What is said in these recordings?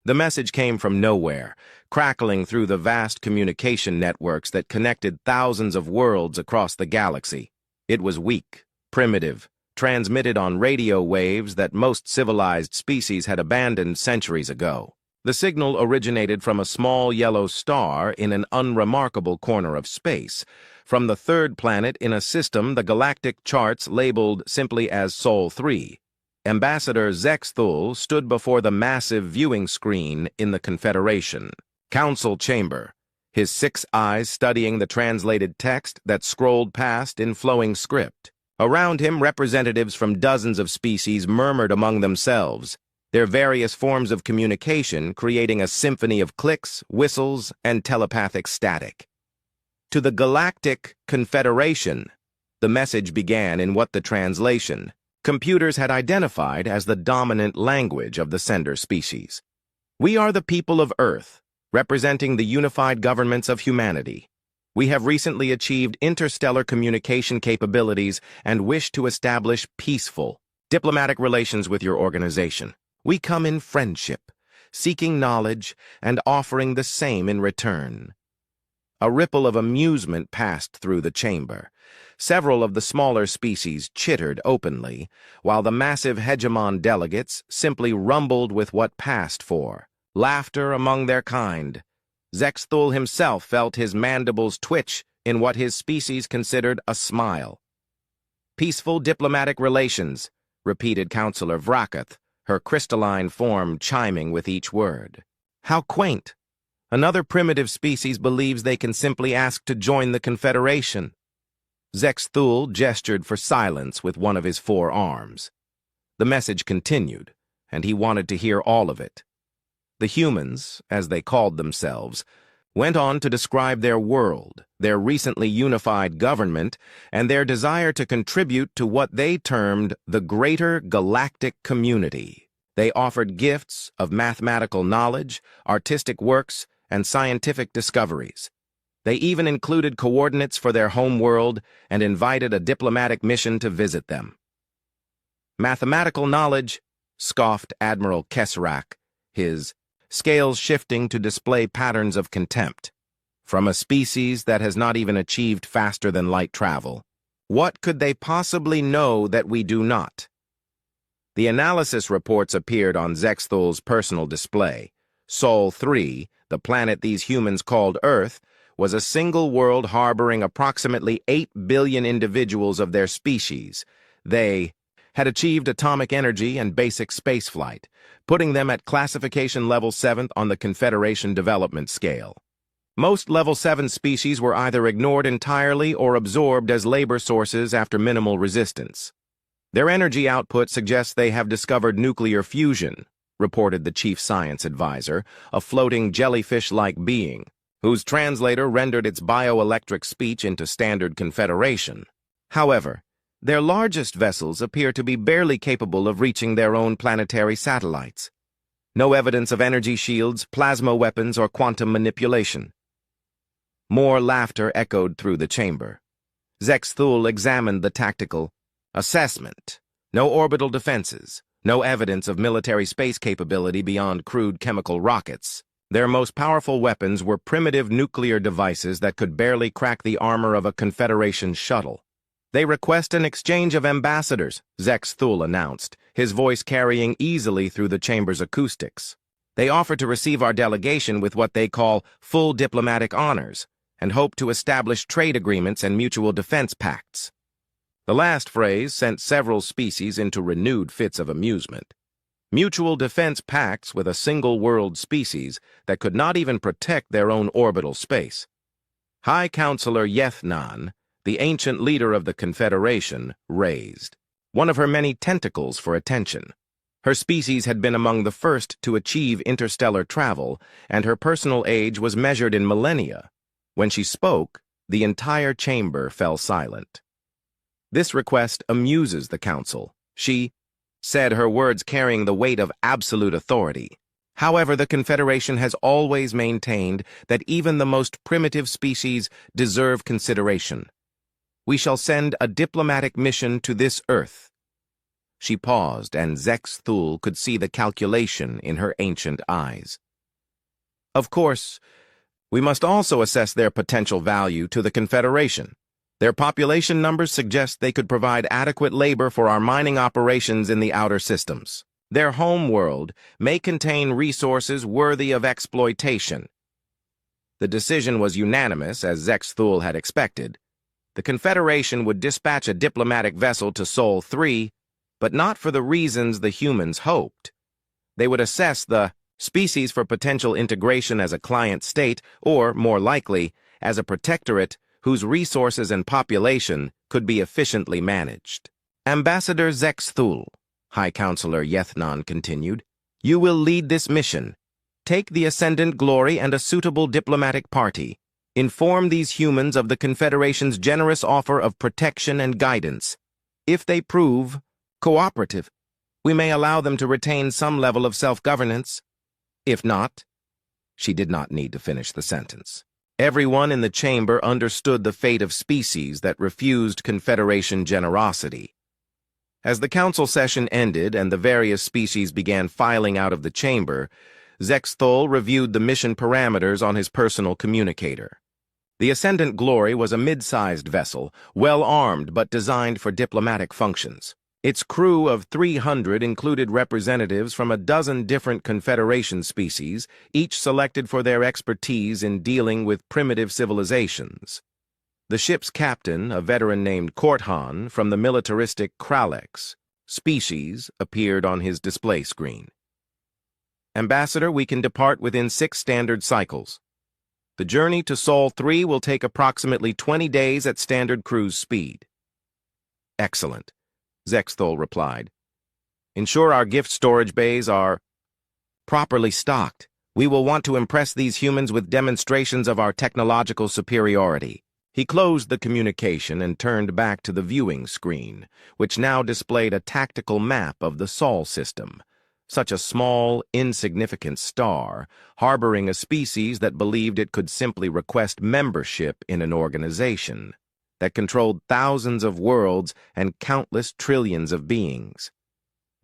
The message came from nowhere, crackling through the vast communication networks that connected thousands of worlds across the galaxy. It was weak, primitive, transmitted on radio waves that most civilized species had abandoned centuries ago. The signal originated from a small yellow star in an unremarkable corner of space, from the third planet in a system the galactic charts labeled simply as Sol 3. Ambassador Zexthul stood before the massive viewing screen in the Confederation Council chamber, his 6 eyes studying the translated text that scrolled past in flowing script. Around him, representatives from dozens of species murmured among themselves, their various forms of communication creating a symphony of clicks, whistles, and telepathic static. To the Galactic Confederation, the message began in what the translation computers had identified as the dominant language of the sender species. We are the people of Earth, representing the unified governments of humanity. We have recently achieved interstellar communication capabilities and wish to establish peaceful, diplomatic relations with your organization. We come in friendship, seeking knowledge and offering the same in return. A ripple of amusement passed through the chamber. Several of the smaller species chittered openly, while the massive hegemon delegates simply rumbled with what passed for laughter among their kind. Zexthul himself felt his mandibles twitch in what his species considered a smile. Peaceful diplomatic relations, repeated Counselor Vrakath, her crystalline form chiming with each word. How quaint! Another primitive species believes they can simply ask to join the Confederation. Zexthul gestured for silence with one of his 4 arms. The message continued, and he wanted to hear all of it. The humans, as they called themselves, went on to describe their world, their recently unified government, and their desire to contribute to what they termed the greater galactic community. They offered gifts of mathematical knowledge, artistic works, and scientific discoveries. They even included coordinates for their home world and invited a diplomatic mission to visit them. Mathematical knowledge, scoffed Admiral Kesrak, his scales shifting to display patterns of contempt. From a species that has not even achieved faster-than-light travel, what could they possibly know that we do not? The analysis reports appeared on Zexthul's personal display. Sol 3, the planet these humans called Earth, was a single world harboring approximately 8 billion individuals of their species. They had achieved atomic energy and basic spaceflight, putting them at classification level 7th on the Confederation development scale. Most level 7 species were either ignored entirely or absorbed as labor sources after minimal resistance. Their energy output suggests they have discovered nuclear fusion, reported the chief science advisor, a floating jellyfish-like being, whose translator rendered its bioelectric speech into standard Confederation. However, their largest vessels appear to be barely capable of reaching their own planetary satellites. No evidence of energy shields, plasma weapons, or quantum manipulation. More laughter echoed through the chamber. Zexthul examined the tactical assessment. No orbital defenses, no evidence of military space capability beyond crude chemical rockets. Their most powerful weapons were primitive nuclear devices that could barely crack the armor of a Confederation shuttle. They request an exchange of ambassadors, Zexthul announced, his voice carrying easily through the chamber's acoustics. They offer to receive our delegation with what they call full diplomatic honors, and hope to establish trade agreements and mutual defense pacts. The last phrase sent several species into renewed fits of amusement. Mutual defense pacts with a single world species that could not even protect their own orbital space. High Counselor Yethnan, the ancient leader of the Confederation, raised one of her many tentacles for attention. Her species had been among the first to achieve interstellar travel, and her personal age was measured in millennia. When she spoke, the entire chamber fell silent. This request amuses the Council. She said, her words carrying the weight of absolute authority. However, the Confederation has always maintained that even the most primitive species deserve consideration. We shall send a diplomatic mission to this Earth. She paused, and Zex Thul could see the calculation in her ancient eyes. Of course, we must also assess their potential value to the Confederation. Their population numbers suggest they could provide adequate labor for our mining operations in the outer systems. Their home world may contain resources worthy of exploitation. The decision was unanimous, as Zex Thul had expected. The Confederation would dispatch a diplomatic vessel to Sol 3, but not for the reasons the humans hoped. They would assess the species for potential integration as a client state, or, more likely, as a protectorate whose resources and population could be efficiently managed. Ambassador Zex Thul, High Counselor Yethnon continued, you will lead this mission. Take the Ascendant Glory and a suitable diplomatic party. Inform these humans of the Confederation's generous offer of protection and guidance. If they prove cooperative, we may allow them to retain some level of self-governance. If not, she did not need to finish the sentence. Everyone in the chamber understood the fate of species that refused Confederation generosity. As the council session ended and the various species began filing out of the chamber, Zex Thul reviewed the mission parameters on his personal communicator. The Ascendant Glory was a mid-sized vessel, well-armed but designed for diplomatic functions. Its crew of 300 included representatives from a dozen different Confederation species, each selected for their expertise in dealing with primitive civilizations. The ship's captain, a veteran named Korthan from the militaristic Kralex species, appeared on his display screen. Ambassador, we can depart within 6 standard cycles. The journey to Sol 3 will take approximately 20 days at standard cruise speed. Excellent, Zex Thul replied. Ensure our gift storage bays are properly stocked. We will want to impress these humans with demonstrations of our technological superiority. He closed the communication and turned back to the viewing screen, which now displayed a tactical map of the Sol system. Such a small, insignificant star, harboring a species that believed it could simply request membership in an organization that controlled thousands of worlds and countless trillions of beings.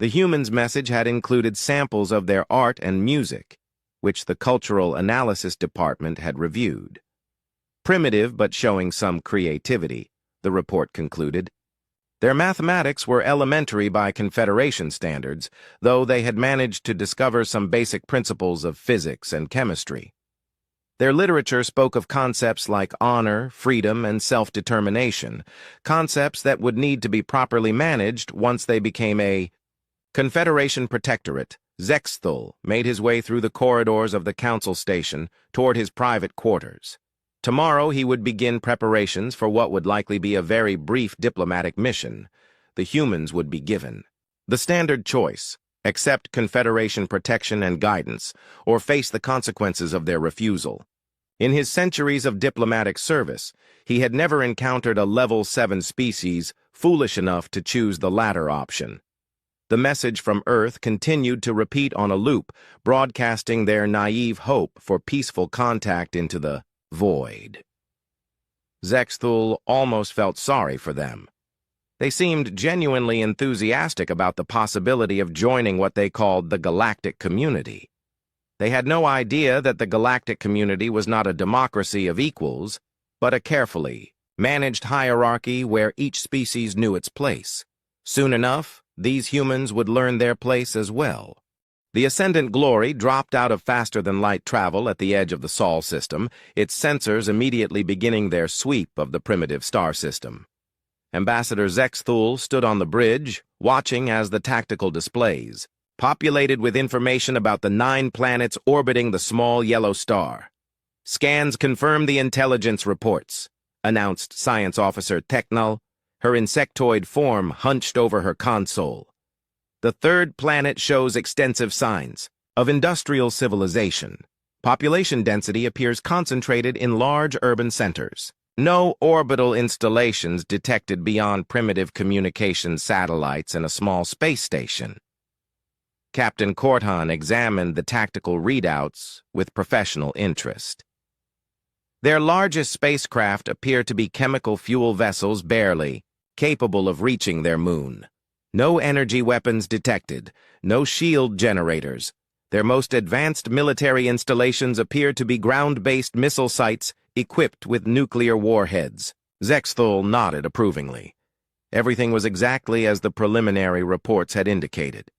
The humans' message had included samples of their art and music, which the Cultural Analysis Department had reviewed. Primitive but showing some creativity, the report concluded. Their mathematics were elementary by Confederation standards, though they had managed to discover some basic principles of physics and chemistry. Their literature spoke of concepts like honor, freedom, and self-determination, concepts that would need to be properly managed once they became a Confederation protectorate. Zex Thul made his way through the corridors of the council station toward his private quarters. Tomorrow he would begin preparations for what would likely be a very brief diplomatic mission. The humans would be given the standard choice: accept Confederation protection and guidance, or face the consequences of their refusal. In his centuries of diplomatic service, he had never encountered a level 7 species foolish enough to choose the latter option. The message from Earth continued to repeat on a loop, broadcasting their naive hope for peaceful contact into the void. Zex Thul almost felt sorry for them. They seemed genuinely enthusiastic about the possibility of joining what they called the galactic community. They had no idea that the galactic community was not a democracy of equals, but a carefully managed hierarchy where each species knew its place. Soon enough, these humans would learn their place as well. The Ascendant Glory dropped out of faster-than-light travel at the edge of the Sol system, its sensors immediately beginning their sweep of the primitive star system. Ambassador Zex Thul stood on the bridge, watching as the tactical displays, populated with information about the 9 planets orbiting the small yellow star. Scans confirm the intelligence reports, announced Science Officer Technal, her insectoid form hunched over her console. The 3rd planet shows extensive signs of industrial civilization. Population density appears concentrated in large urban centers. No orbital installations detected beyond primitive communication satellites and a small space station. Captain Korthan examined the tactical readouts with professional interest. Their largest spacecraft appear to be chemical fuel vessels barely capable of reaching their moon. No energy weapons detected, no shield generators. Their most advanced military installations appear to be ground-based missile sites equipped with nuclear warheads. Zexthul nodded approvingly. Everything was exactly as the preliminary reports had indicated.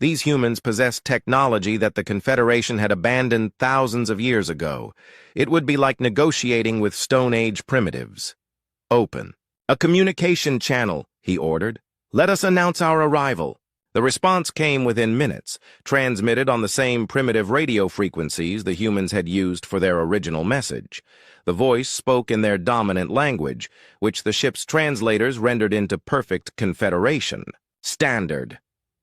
These humans possessed technology that the Confederation had abandoned thousands of years ago. It would be like negotiating with Stone Age primitives. Open. A communication channel, he ordered. Let us announce our arrival. The response came within minutes, transmitted on the same primitive radio frequencies the humans had used for their original message. The voice spoke in their dominant language, which the ship's translators rendered into perfect Confederation. Standard.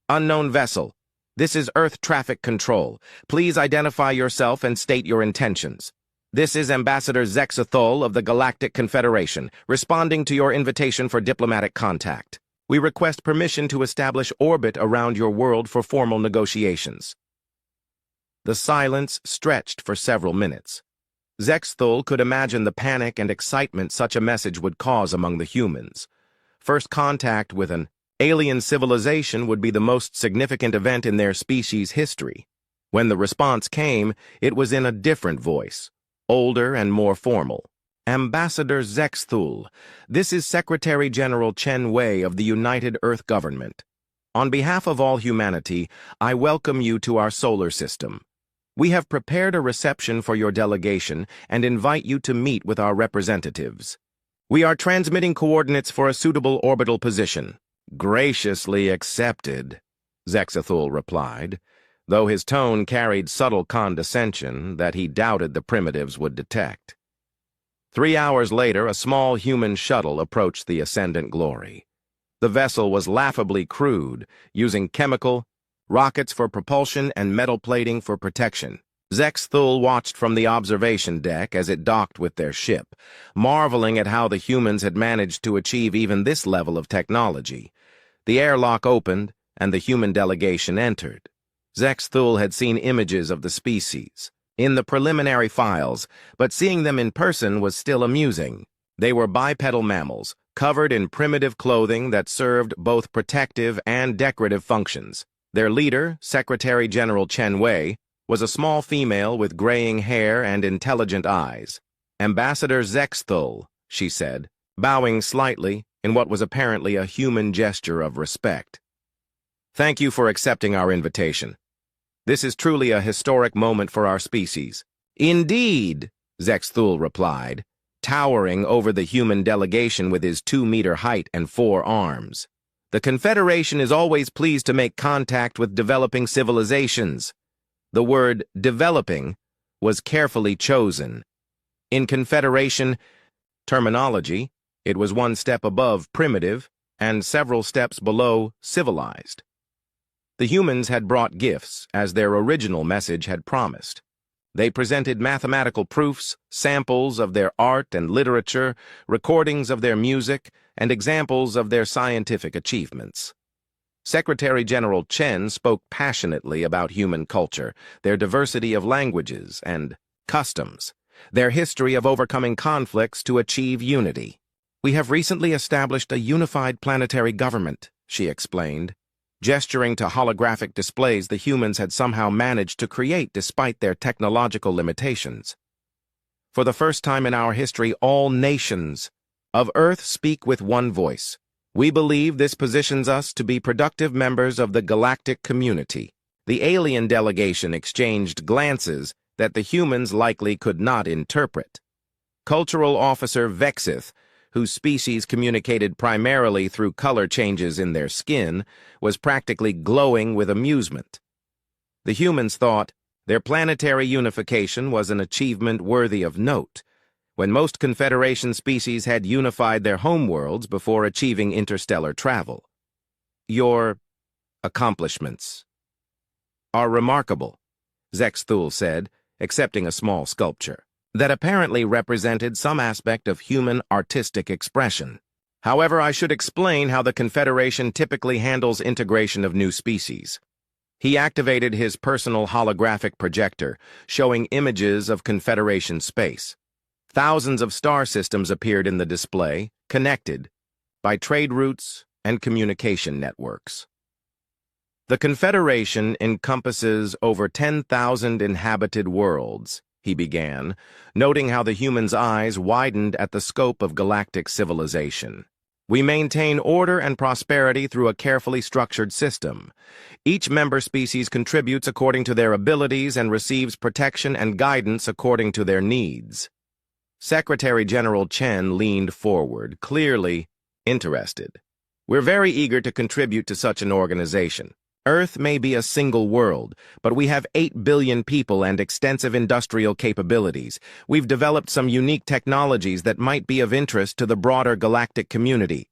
Unknown vessel. This is Earth Traffic Control. Please identify yourself and state your intentions. This is Ambassador Zexthul of the Galactic Confederation, responding to your invitation for diplomatic contact. We request permission to establish orbit around your world for formal negotiations. The silence stretched for several minutes. Zexthul could imagine the panic and excitement such a message would cause among the humans. First contact with an alien civilization would be the most significant event in their species' history. When the response came, it was in a different voice, older and more formal. Ambassador Zexthul, this is Secretary General Chen Wei of the United Earth Government. On behalf of all humanity, I welcome you to our solar system. We have prepared a reception for your delegation and invite you to meet with our representatives. We are transmitting coordinates for a suitable orbital position. Graciously accepted, Zexthul replied, though his tone carried subtle condescension that he doubted the primitives would detect. 3 hours later, a small human shuttle approached the Ascendant Glory. The vessel was laughably crude, using chemical, rockets for propulsion, and metal plating for protection. Zexthul watched from the observation deck as it docked with their ship, marveling at how the humans had managed to achieve even this level of technology. The airlock opened, and the human delegation entered. Zexthul had seen images of the species in the preliminary files, but seeing them in person was still amusing. They were bipedal mammals, covered in primitive clothing that served both protective and decorative functions. Their leader, Secretary General Chen Wei, was a small female with graying hair and intelligent eyes. Ambassador Zexthul, she said, bowing slightly in what was apparently a human gesture of respect. Thank you for accepting our invitation. This is truly a historic moment for our species. Indeed, Zexthul replied, towering over the human delegation with his 2-meter height and 4 arms. The Confederation is always pleased to make contact with developing civilizations. The word developing was carefully chosen. In Confederation terminology, it was one step above primitive and several steps below civilized. The humans had brought gifts, as their original message had promised. They presented mathematical proofs, samples of their art and literature, recordings of their music, and examples of their scientific achievements. Secretary General Chen spoke passionately about human culture, their diversity of languages and customs, their history of overcoming conflicts to achieve unity. We have recently established a unified planetary government, she explained, gesturing to holographic displays the humans had somehow managed to create despite their technological limitations. For the first time in our history, all nations of Earth speak with one voice. We believe this positions us to be productive members of the galactic community. The alien delegation exchanged glances that the humans likely could not interpret. Cultural Officer Vexith, whose species communicated primarily through color changes in their skin, was practically glowing with amusement. The humans thought their planetary unification was an achievement worthy of note, when most Confederation species had unified their homeworlds before achieving interstellar travel. Your accomplishments are remarkable, Zexthul said, accepting a small sculpture that apparently represented some aspect of human artistic expression. However, I should explain how the Confederation typically handles integration of new species. He activated his personal holographic projector, showing images of Confederation space. Thousands of star systems appeared in the display, connected by trade routes and communication networks. The Confederation encompasses over 10,000 inhabited worlds, he began, noting how the human's eyes widened at the scope of galactic civilization. We maintain order and prosperity through a carefully structured system. Each member species contributes according to their abilities and receives protection and guidance according to their needs. Secretary General Chen leaned forward, clearly interested. We're very eager to contribute to such an organization. Earth may be a single world, but we have 8 billion people and extensive industrial capabilities. We've developed some unique technologies that might be of interest to the broader galactic community.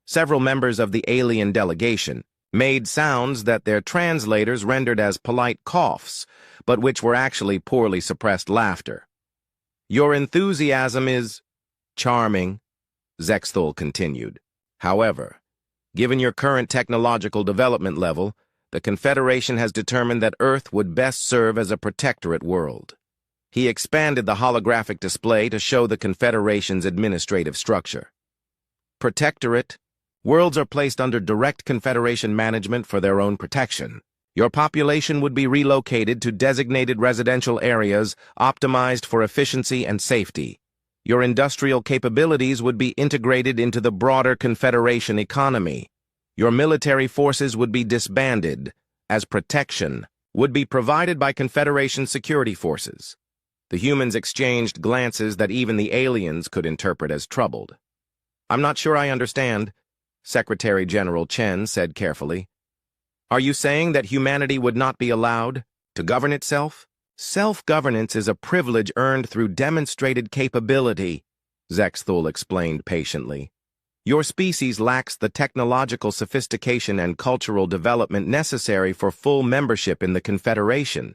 Several members of the alien delegation made sounds that their translators rendered as polite coughs, but which were actually poorly suppressed laughter. Your enthusiasm is charming, Zexthul continued. However, given your current technological development level, the Confederation has determined that Earth would best serve as a protectorate world. He expanded the holographic display to show the Confederation's administrative structure. Protectorate. Worlds are placed under direct Confederation management for their own protection. Your population would be relocated to designated residential areas optimized for efficiency and safety. Your industrial capabilities would be integrated into the broader Confederation economy. Your military forces would be disbanded, as protection would be provided by Confederation security forces. The humans exchanged glances that even the aliens could interpret as troubled. I'm not sure I understand, Secretary General Chen said carefully. Are you saying that humanity would not be allowed to govern itself? Self-governance is a privilege earned through demonstrated capability, Zexthul explained patiently. Your species lacks the technological sophistication and cultural development necessary for full membership in the Confederation.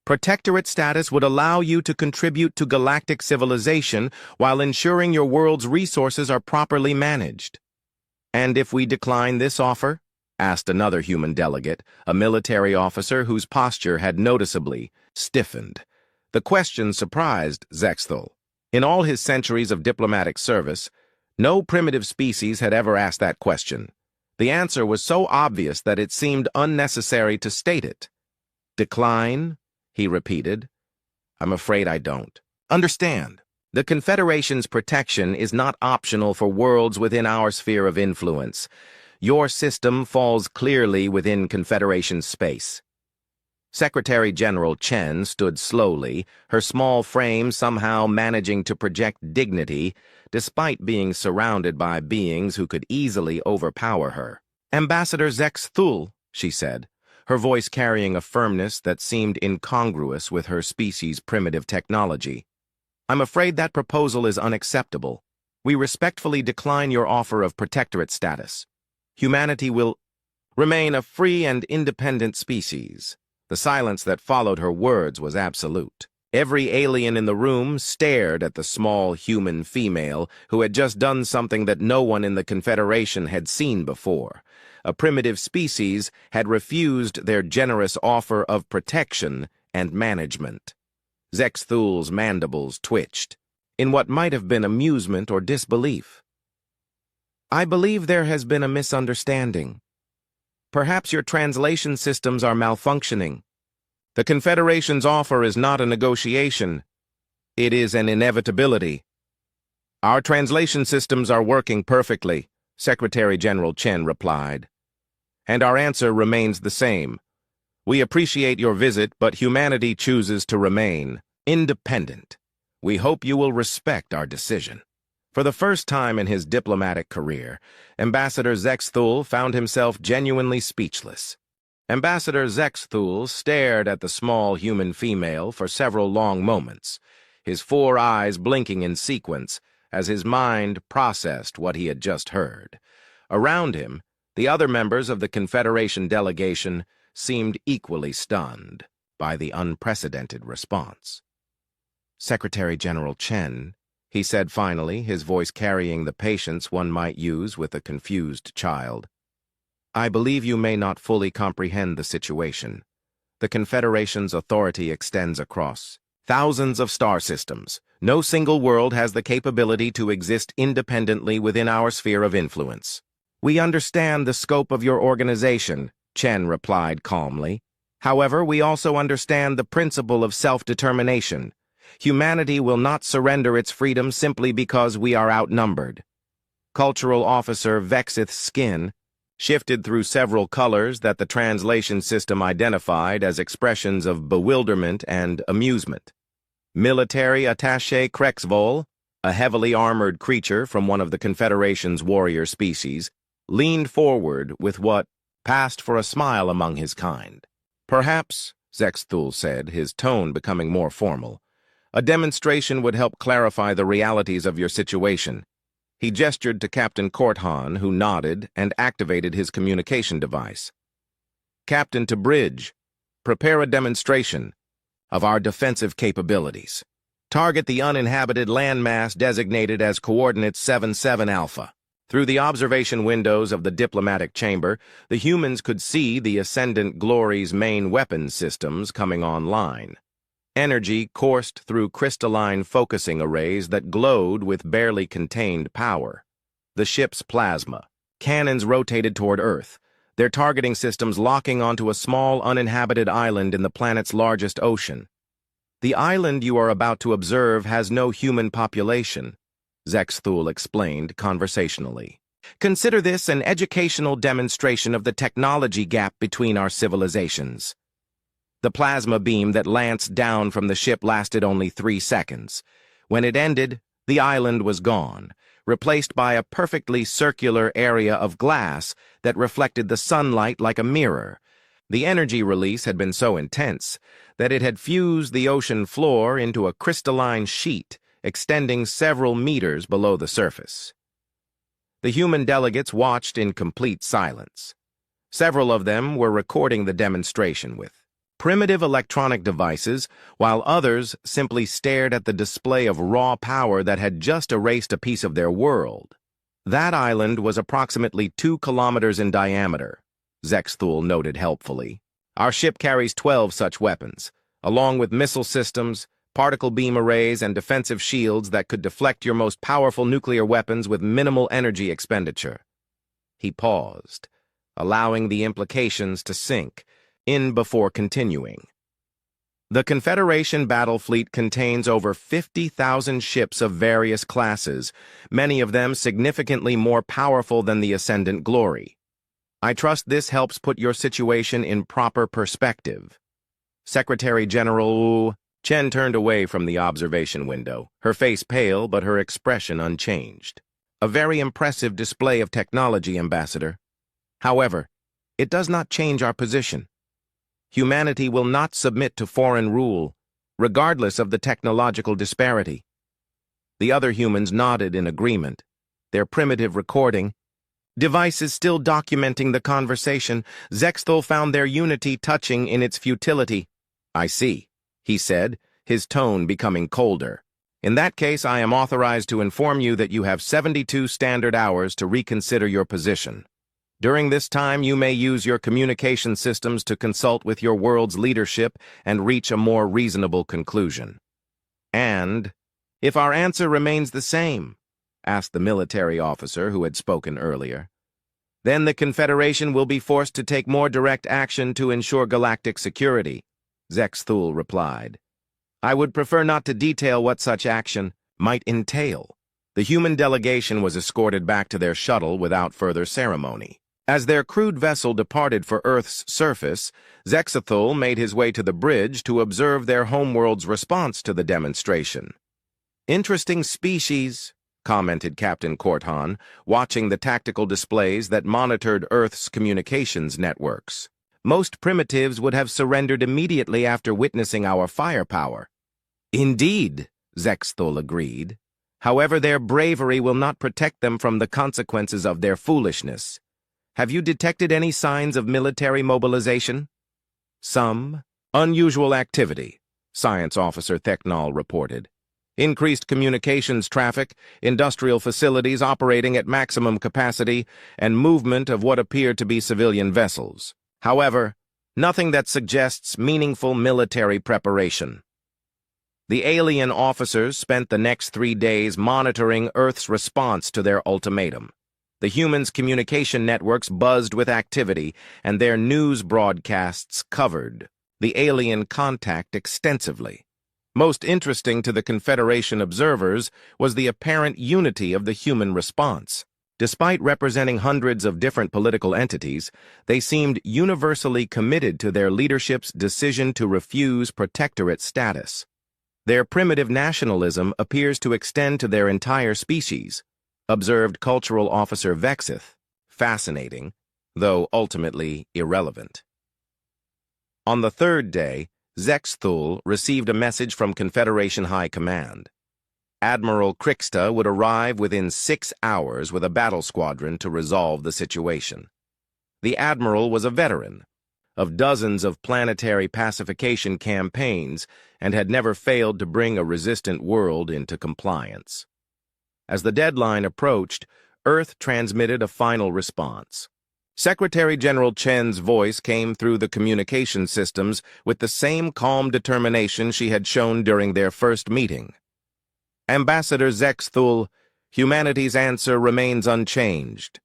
Protectorate status would allow you to contribute to galactic civilization while ensuring your world's resources are properly managed. And if we decline this offer? Asked another human delegate, a military officer whose posture had noticeably stiffened. The question surprised Zexthul. In all his centuries of diplomatic service, no primitive species had ever asked that question. The answer was so obvious that it seemed unnecessary to state it. Decline? He repeated. I'm afraid I don't. Understand, the Confederation's protection is not optional for worlds within our sphere of influence. Your system falls clearly within Confederation space. Secretary General Chen stood slowly, her small frame somehow managing to project dignity, despite being surrounded by beings who could easily overpower her. Ambassador Zexthul, she said, her voice carrying a firmness that seemed incongruous with her species' primitive technology. I'm afraid that proposal is unacceptable. We respectfully decline your offer of protectorate status. Humanity will remain a free and independent species. The silence that followed her words was absolute. Every alien in the room stared at the small human female who had just done something that no one in the Confederation had seen before. A primitive species had refused their generous offer of protection and management. Zexthul's mandibles twitched, in what might have been amusement or disbelief. I believe there has been a misunderstanding. Perhaps your translation systems are malfunctioning. The Confederation's offer is not a negotiation. It is an inevitability. Our translation systems are working perfectly, Secretary General Chen replied. And our answer remains the same. We appreciate your visit, but humanity chooses to remain independent. We hope you will respect our decision. For the first time in his diplomatic career, Ambassador Zexthul found himself genuinely speechless. Ambassador Zexthul stared at the small human female for several long moments, his 4 eyes blinking in sequence as his mind processed what he had just heard. Around him, the other members of the Confederation delegation seemed equally stunned by the unprecedented response. Secretary General Chen, he said finally, his voice carrying the patience one might use with a confused child. I believe you may not fully comprehend the situation. The Confederation's authority extends across thousands of star systems. No single world has the capability to exist independently within our sphere of influence. "We understand the scope of your organization," Chen replied calmly. "However, we also understand the principle of self-determination. Humanity will not surrender its freedom simply because we are outnumbered." Cultural Officer Vexith's skin shifted through several colors that the translation system identified as expressions of bewilderment and amusement. Military Attaché Krexvol, a heavily armored creature from one of the Confederation's warrior species, leaned forward with what passed for a smile among his kind. "Perhaps," Zexthul said, his tone becoming more formal, "a demonstration would help clarify the realities of your situation." He gestured to Captain Korthan, who nodded and activated his communication device. "Captain to Bridge, prepare a demonstration of our defensive capabilities. Target the uninhabited landmass designated as coordinates 77 Alpha." Through the observation windows of the diplomatic chamber, the humans could see the Ascendant Glory's main weapons systems coming online. Energy coursed through crystalline focusing arrays that glowed with barely contained power. The ship's plasma. Cannons rotated toward Earth, their targeting systems locking onto a small uninhabited island in the planet's largest ocean. "The island you are about to observe has no human population," Zexthul explained conversationally. "Consider this an educational demonstration of the technology gap between our civilizations." The plasma beam that lanced down from the ship lasted only 3 seconds. When it ended, the island was gone, replaced by a perfectly circular area of glass that reflected the sunlight like a mirror. The energy release had been so intense that it had fused the ocean floor into a crystalline sheet, extending several meters below the surface. The human delegates watched in complete silence. Several of them were recording the demonstration with primitive electronic devices, while others simply stared at the display of raw power that had just erased a piece of their world. That island was approximately 2 kilometers in diameter, Zexthul noted helpfully. "Our ship carries 12 such weapons, along with missile systems, particle beam arrays, and defensive shields that could deflect your most powerful nuclear weapons with minimal energy expenditure." He paused, allowing the implications to sink in before continuing. "The Confederation battle fleet contains over 50,000 ships of various classes, many of them significantly more powerful than the Ascendant Glory. I trust this helps put your situation in proper perspective." Secretary General Wu Chen turned away from the observation window, her face pale but her expression unchanged. "A very impressive display of technology, Ambassador. However, it does not change our position. Humanity will not submit to foreign rule, regardless of the technological disparity." The other humans nodded in agreement, their primitive recording devices still documenting the conversation. Zexthul found their unity touching in its futility. "I see," he said, his tone becoming colder. "In that case, I am authorized to inform you that you have 72 standard hours to reconsider your position. During this time, you may use your communication systems to consult with your world's leadership and reach a more reasonable conclusion." "And if our answer remains the same?" asked the military officer who had spoken earlier. "Then the Confederation will be forced to take more direct action to ensure galactic security," Zexthul replied. "I would prefer not to detail what such action might entail." The human delegation was escorted back to their shuttle without further ceremony. As their crude vessel departed for Earth's surface, Zexthul made his way to the bridge to observe their homeworld's response to the demonstration. "Interesting species," commented Captain Korthan, watching the tactical displays that monitored Earth's communications networks. "Most primitives would have surrendered immediately after witnessing our firepower." "Indeed," Zexthul agreed. "However, their bravery will not protect them from the consequences of their foolishness. Have you detected any signs of military mobilization?" "Some unusual activity," Science Officer Theknal reported. "Increased communications traffic, industrial facilities operating at maximum capacity, and movement of what appear to be civilian vessels. However, nothing that suggests meaningful military preparation." The alien officers spent the next 3 days monitoring Earth's response to their ultimatum. The humans' communication networks buzzed with activity, and their news broadcasts covered the alien contact extensively. Most interesting to the Confederation observers was the apparent unity of the human response. Despite representing hundreds of different political entities, they seemed universally committed to their leadership's decision to refuse protectorate status. Their primitive nationalism appears to extend to their entire species, observed Cultural Officer Vexith. Fascinating, though ultimately irrelevant. On the third day, Zexthul received a message from Confederation High Command. Admiral Kriksta would arrive within 6 hours with a battle squadron to resolve the situation. The Admiral was a veteran of dozens of planetary pacification campaigns and had never failed to bring a resistant world into compliance. As the deadline approached, Earth transmitted a final response. Secretary General Chen's voice came through the communication systems with the same calm determination she had shown during their first meeting. Ambassador Zexthul, humanity's answer remains unchanged.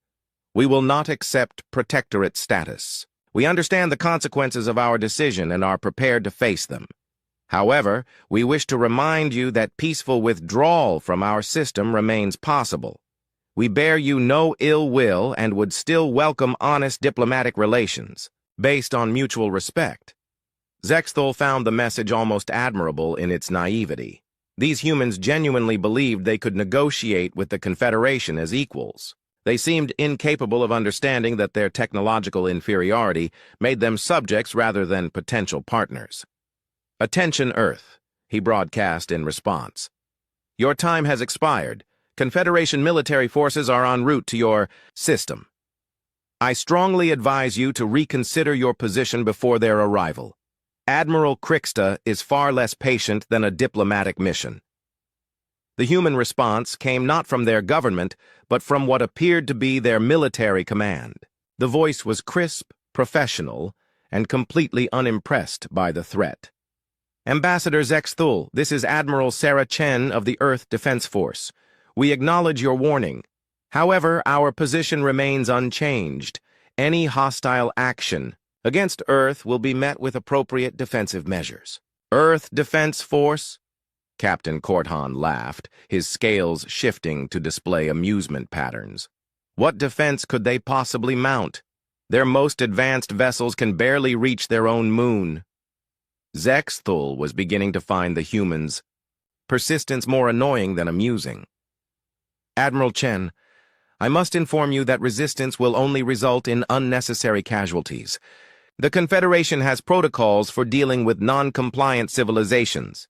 We will not accept protectorate status. We understand the consequences of our decision and are prepared to face them. However, we wish to remind you that peaceful withdrawal from our system remains possible. We bear you no ill will and would still welcome honest diplomatic relations, based on mutual respect. Zexthul found the message almost admirable in its naivety. These humans genuinely believed they could negotiate with the Confederation as equals. They seemed incapable of understanding that their technological inferiority made them subjects rather than potential partners. "Attention, Earth," he broadcast in response. "Your time has expired. Confederation military forces are en route to your system. I strongly advise you to reconsider your position before their arrival. Admiral Kriksta is far less patient than a diplomatic mission." The human response came not from their government, but from what appeared to be their military command. The voice was crisp, professional, and completely unimpressed by the threat. "Ambassador Zexthul, this is Admiral Sarah Chen of the Earth Defense Force. We acknowledge your warning. However, our position remains unchanged. Any hostile action against Earth will be met with appropriate defensive measures." "Earth Defense Force?" Captain Korthan laughed, his scales shifting to display amusement patterns. "What defense could they possibly mount? Their most advanced vessels can barely reach their own moon." Zexthul was beginning to find the humans' persistence more annoying than amusing. "Admiral Chen, I must inform you that resistance will only result in unnecessary casualties. The Confederation has protocols for dealing with non-compliant civilizations."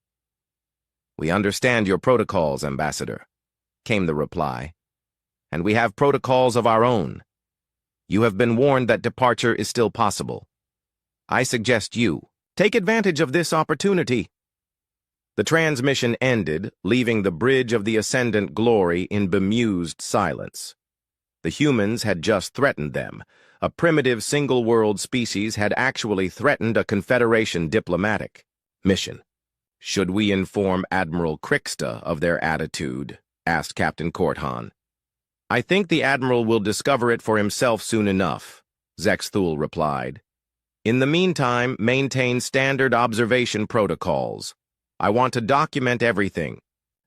"We understand your protocols, Ambassador," came the reply. "And we have protocols of our own. You have been warned that departure is still possible. I suggest you take advantage of this opportunity." The transmission ended, leaving the bridge of the Ascendant Glory in bemused silence. The humans had just threatened them. A primitive single-world species had actually threatened a Confederation diplomatic mission. "Should we inform Admiral Kriksta of their attitude?" asked Captain Korthan. "I think the Admiral will discover it for himself soon enough," Zexthul replied. "In the meantime, maintain standard observation protocols. I want to document everything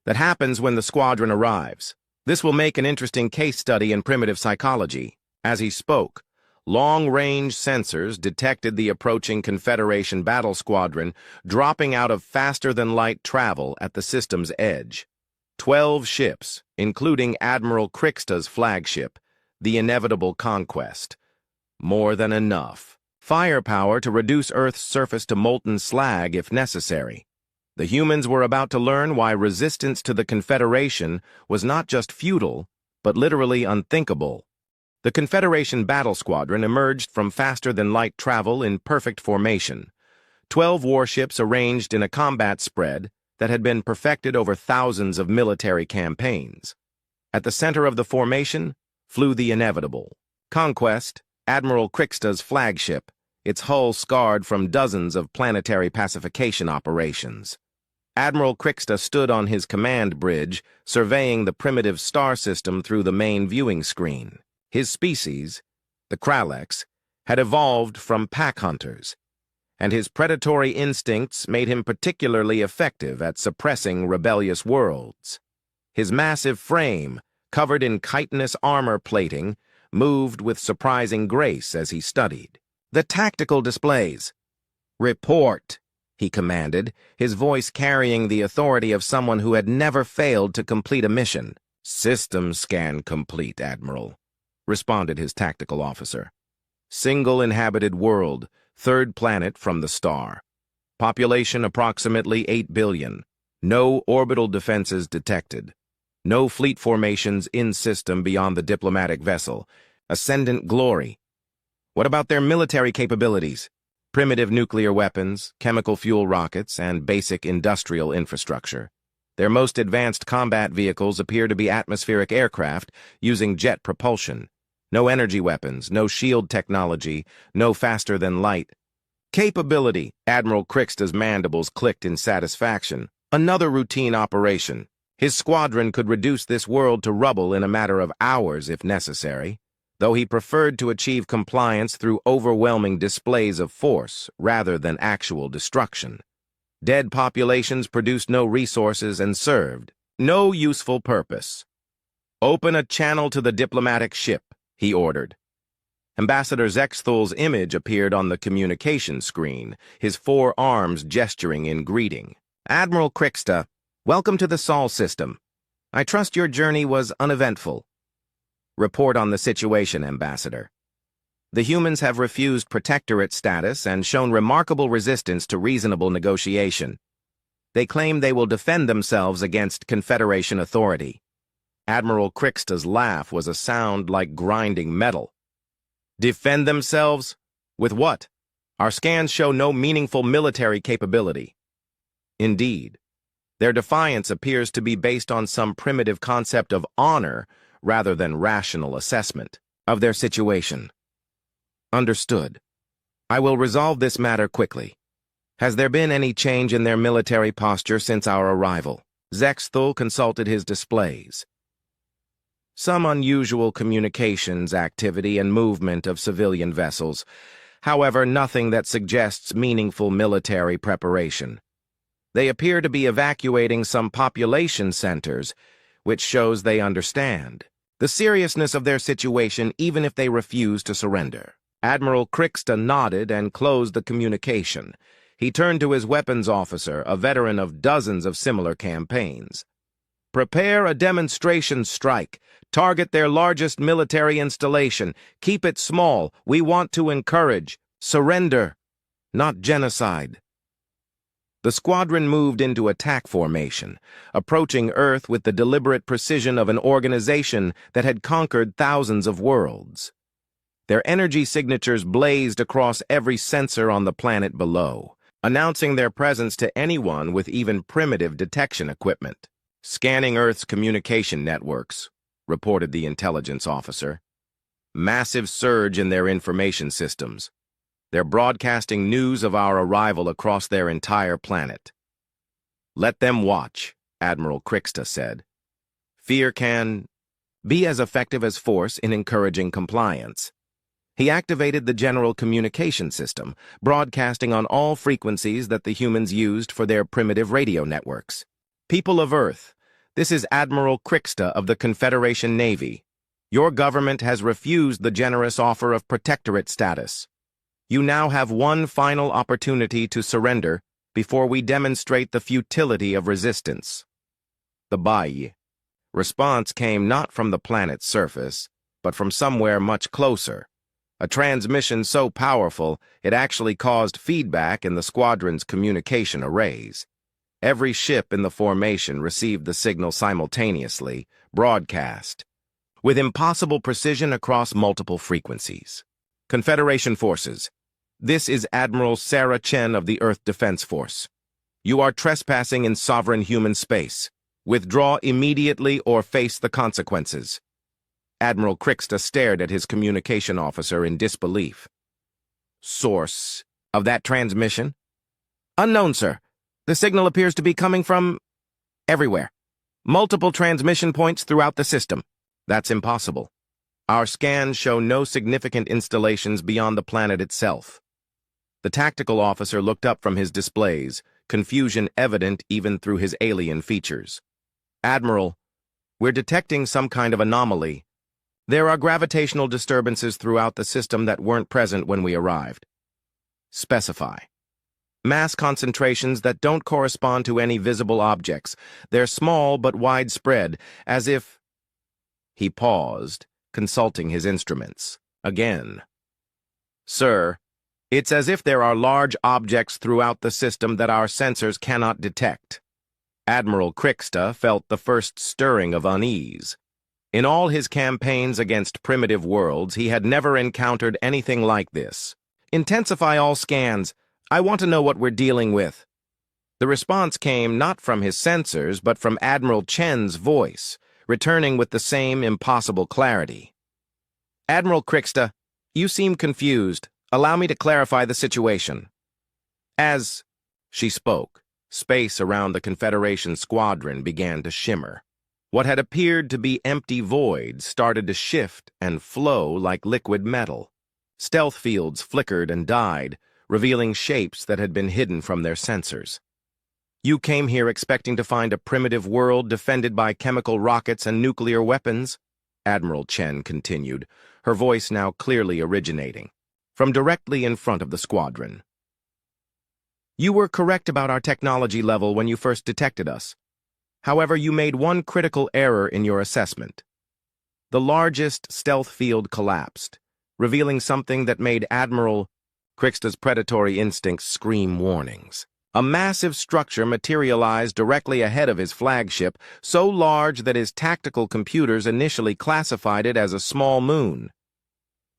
that happens when the squadron arrives. This will make an interesting case study in primitive psychology." As he spoke, long-range sensors detected the approaching Confederation battle squadron dropping out of faster-than-light travel at the system's edge. 12 ships, including Admiral Kriksta's flagship, the Inevitable Conquest. More than enough firepower to reduce Earth's surface to molten slag if necessary. The humans were about to learn why resistance to the Confederation was not just futile, but literally unthinkable. The Confederation battle squadron emerged from faster-than-light travel in perfect formation. 12 warships arranged in a combat spread that had been perfected over thousands of military campaigns. At the center of the formation flew the Inevitable Conquest, Admiral Kriksta's flagship, its hull scarred from dozens of planetary pacification operations. Admiral Kriksta stood on his command bridge, surveying the primitive star system through the main viewing screen. His species, the Kralex, had evolved from pack hunters, and his predatory instincts made him particularly effective at suppressing rebellious worlds. His massive frame, covered in chitinous armor plating, moved with surprising grace as he studied. The tactical displays. "Report," he commanded, his voice carrying the authority of someone who had never failed to complete a mission. "System scan complete, Admiral," responded his tactical officer. "Single inhabited world, third planet from the star. Population approximately 8 billion. No orbital defenses detected. No fleet formations in system beyond the diplomatic vessel. Ascendant glory. What about their military capabilities? Primitive nuclear weapons, chemical fuel rockets, and basic industrial infrastructure. Their most advanced combat vehicles appear to be atmospheric aircraft using jet propulsion. No energy weapons, no shield technology, no faster-than-light. Capability. Admiral Krixta's mandibles clicked in satisfaction. Another routine operation. His squadron could reduce this world to rubble in a matter of hours if necessary, though he preferred to achieve compliance through overwhelming displays of force rather than actual destruction. Dead populations produced no resources and served no useful purpose. "Open a channel to the diplomatic ship," he ordered. Ambassador Zexthul's image appeared on the communication screen, his 4 arms gesturing in greeting. "Admiral Krixta, welcome to the Sol system. I trust your journey was uneventful." "Report on the situation, Ambassador." "The humans have refused protectorate status and shown remarkable resistance to reasonable negotiation. They claim they will defend themselves against Confederation authority." Admiral Krixta's laugh was a sound like grinding metal. "Defend themselves? With what? Our scans show no meaningful military capability." "Indeed. Their defiance appears to be based on some primitive concept of honor rather than rational assessment of their situation." "Understood. I will resolve this matter quickly. Has there been any change in their military posture since our arrival?" Zexthul consulted his displays. "Some unusual communications activity and movement of civilian vessels. However, nothing that suggests meaningful military preparation. They appear to be evacuating some population centers, which shows they understand the seriousness of their situation even if they refuse to surrender." Admiral Krixta nodded and closed the communication. He turned to his weapons officer, a veteran of dozens of similar campaigns. "Prepare a demonstration strike. Target their largest military installation. Keep it small. We want to encourage surrender, not genocide." The squadron moved into attack formation, approaching Earth with the deliberate precision of an organization that had conquered thousands of worlds. Their energy signatures blazed across every sensor on the planet below, announcing their presence to anyone with even primitive detection equipment. "Scanning Earth's communication networks," reported the intelligence officer. "Massive surge in their information systems. They're broadcasting news of our arrival across their entire planet." "Let them watch," Admiral Krixta said. "Fear can be as effective as force in encouraging compliance." He activated the general communication system, broadcasting on all frequencies that the humans used for their primitive radio networks. "People of Earth, this is Admiral Krixta of the Confederation Navy. Your government has refused the generous offer of protectorate status. You now have one final opportunity to surrender before we demonstrate the futility of resistance." The Bai response came not from the planet's surface, but from somewhere much closer. A transmission so powerful it actually caused feedback in the squadron's communication arrays. Every ship in the formation received the signal simultaneously, broadcast, with impossible precision across multiple frequencies. "Confederation forces, this is Admiral Sarah Chen of the Earth Defense Force. You are trespassing in sovereign human space. Withdraw immediately or face the consequences." Admiral Krixta stared at his communication officer in disbelief. "Source of that transmission?" "Unknown, sir. The signal appears to be coming from everywhere. Multiple transmission points throughout the system." "That's impossible. Our scans show no significant installations beyond the planet itself. The tactical officer looked up from his displays, confusion evident even through his alien features. Admiral, we're detecting some kind of anomaly. There are gravitational disturbances throughout the system that weren't present when we arrived. Specify. Mass concentrations that don't correspond to any visible objects. They're small but widespread, as if... He paused, consulting his instruments. Again. Sir, it's as if there are large objects throughout the system that our sensors cannot detect. Admiral Kriksta felt the first stirring of unease. In all his campaigns against primitive worlds, he had never encountered anything like this. Intensify all scans. I want to know what we're dealing with. The response came not from his sensors, but from Admiral Chen's voice, returning with the same impossible clarity. Admiral Kriksta, you seem confused. Allow me to clarify the situation. As she spoke, space around the Confederation squadron began to shimmer. What had appeared to be empty voids started to shift and flow like liquid metal. Stealth fields flickered and died, revealing shapes that had been hidden from their sensors. You came here expecting to find a primitive world defended by chemical rockets and nuclear weapons? Admiral Chen continued, her voice now clearly originating from directly in front of the squadron. You were correct about our technology level when you first detected us. However, you made one critical error in your assessment. The largest stealth field collapsed, revealing something that made Admiral Kriksta's predatory instincts scream warnings. A massive structure materialized directly ahead of his flagship, so large that his tactical computers initially classified it as a small moon.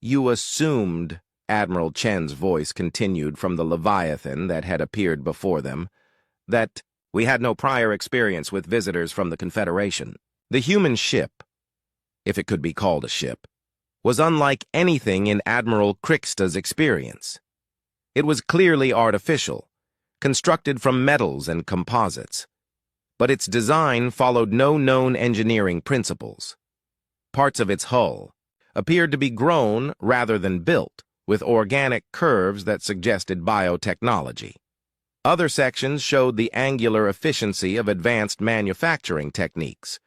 You assumed, Admiral Chen's voice continued from the Leviathan that had appeared before them, that we had no prior experience with visitors from the Confederation. The human ship, if it could be called a ship, was unlike anything in Admiral Kriksta's experience. It was clearly artificial, constructed from metals and composites, but its design followed no known engineering principles. Parts of its hull appeared to be grown rather than built, with organic curves that suggested biotechnology. Other sections showed the angular efficiency of advanced manufacturing techniques.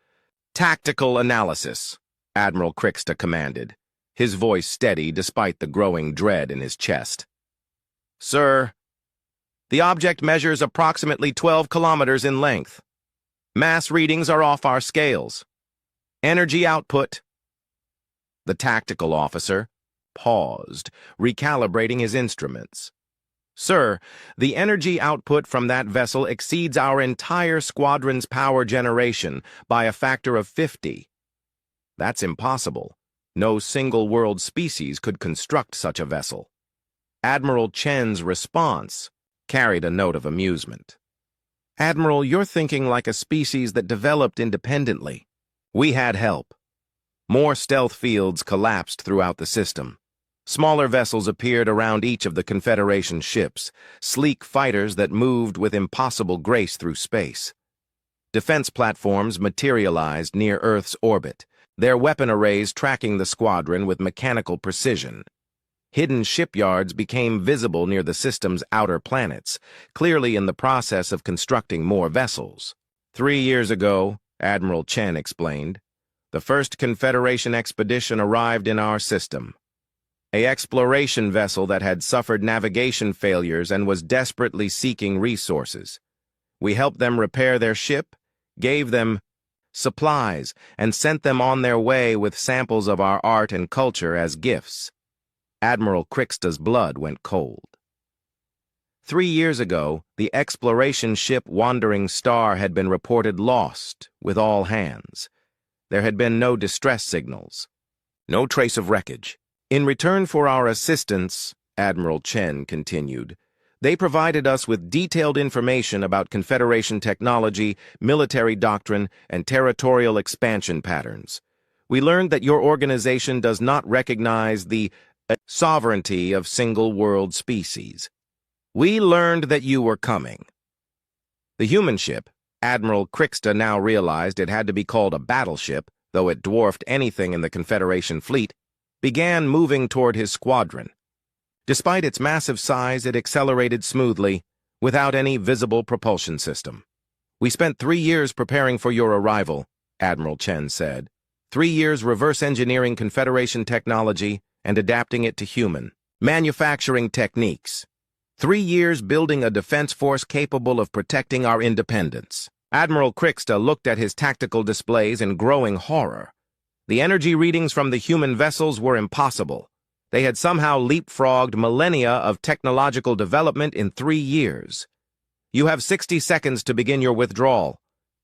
Tactical analysis, Admiral Kriksta commanded, his voice steady despite the growing dread in his chest. Sir, the object measures approximately 12 kilometers in length. Mass readings are off our scales. Energy output. The tactical officer paused, recalibrating his instruments. Sir, the energy output from that vessel exceeds our entire squadron's power generation by a factor of 50. That's impossible. No single world species could construct such a vessel. Admiral Chen's response carried a note of amusement. Admiral, you're thinking like a species that developed independently. We had help. More stealth fields collapsed throughout the system. Smaller vessels appeared around each of the Confederation ships, sleek fighters that moved with impossible grace through space. Defense platforms materialized near Earth's orbit, their weapon arrays tracking the squadron with mechanical precision. Hidden shipyards became visible near the system's outer planets, clearly in the process of constructing more vessels. 3 years ago, Admiral Chen explained, the first Confederation expedition arrived in our system. An exploration vessel that had suffered navigation failures and was desperately seeking resources. We helped them repair their ship, gave them supplies, and sent them on their way with samples of our art and culture as gifts. Admiral Kriksta's blood went cold. 3 years ago, the exploration ship Wandering Star had been reported lost with all hands. There had been no distress signals, no trace of wreckage. In return for our assistance, Admiral Chen continued, they provided us with detailed information about Confederation technology, military doctrine, and territorial expansion patterns. We learned that your organization does not recognize the sovereignty of single-world species. We learned that you were coming. The human ship, Admiral Kriksta now realized it had to be called a battleship, though it dwarfed anything in the Confederation fleet, began moving toward his squadron. Despite its massive size, it accelerated smoothly, without any visible propulsion system. "We spent 3 years preparing for your arrival," Admiral Chen said. 3 years reverse engineering Confederation technology and adapting it to human manufacturing techniques. 3 years building a defense force capable of protecting our independence. Admiral Kriksta looked at his tactical displays in growing horror. The energy readings from the human vessels were impossible. They had somehow leapfrogged millennia of technological development in 3 years. "You have 60 seconds to begin your withdrawal."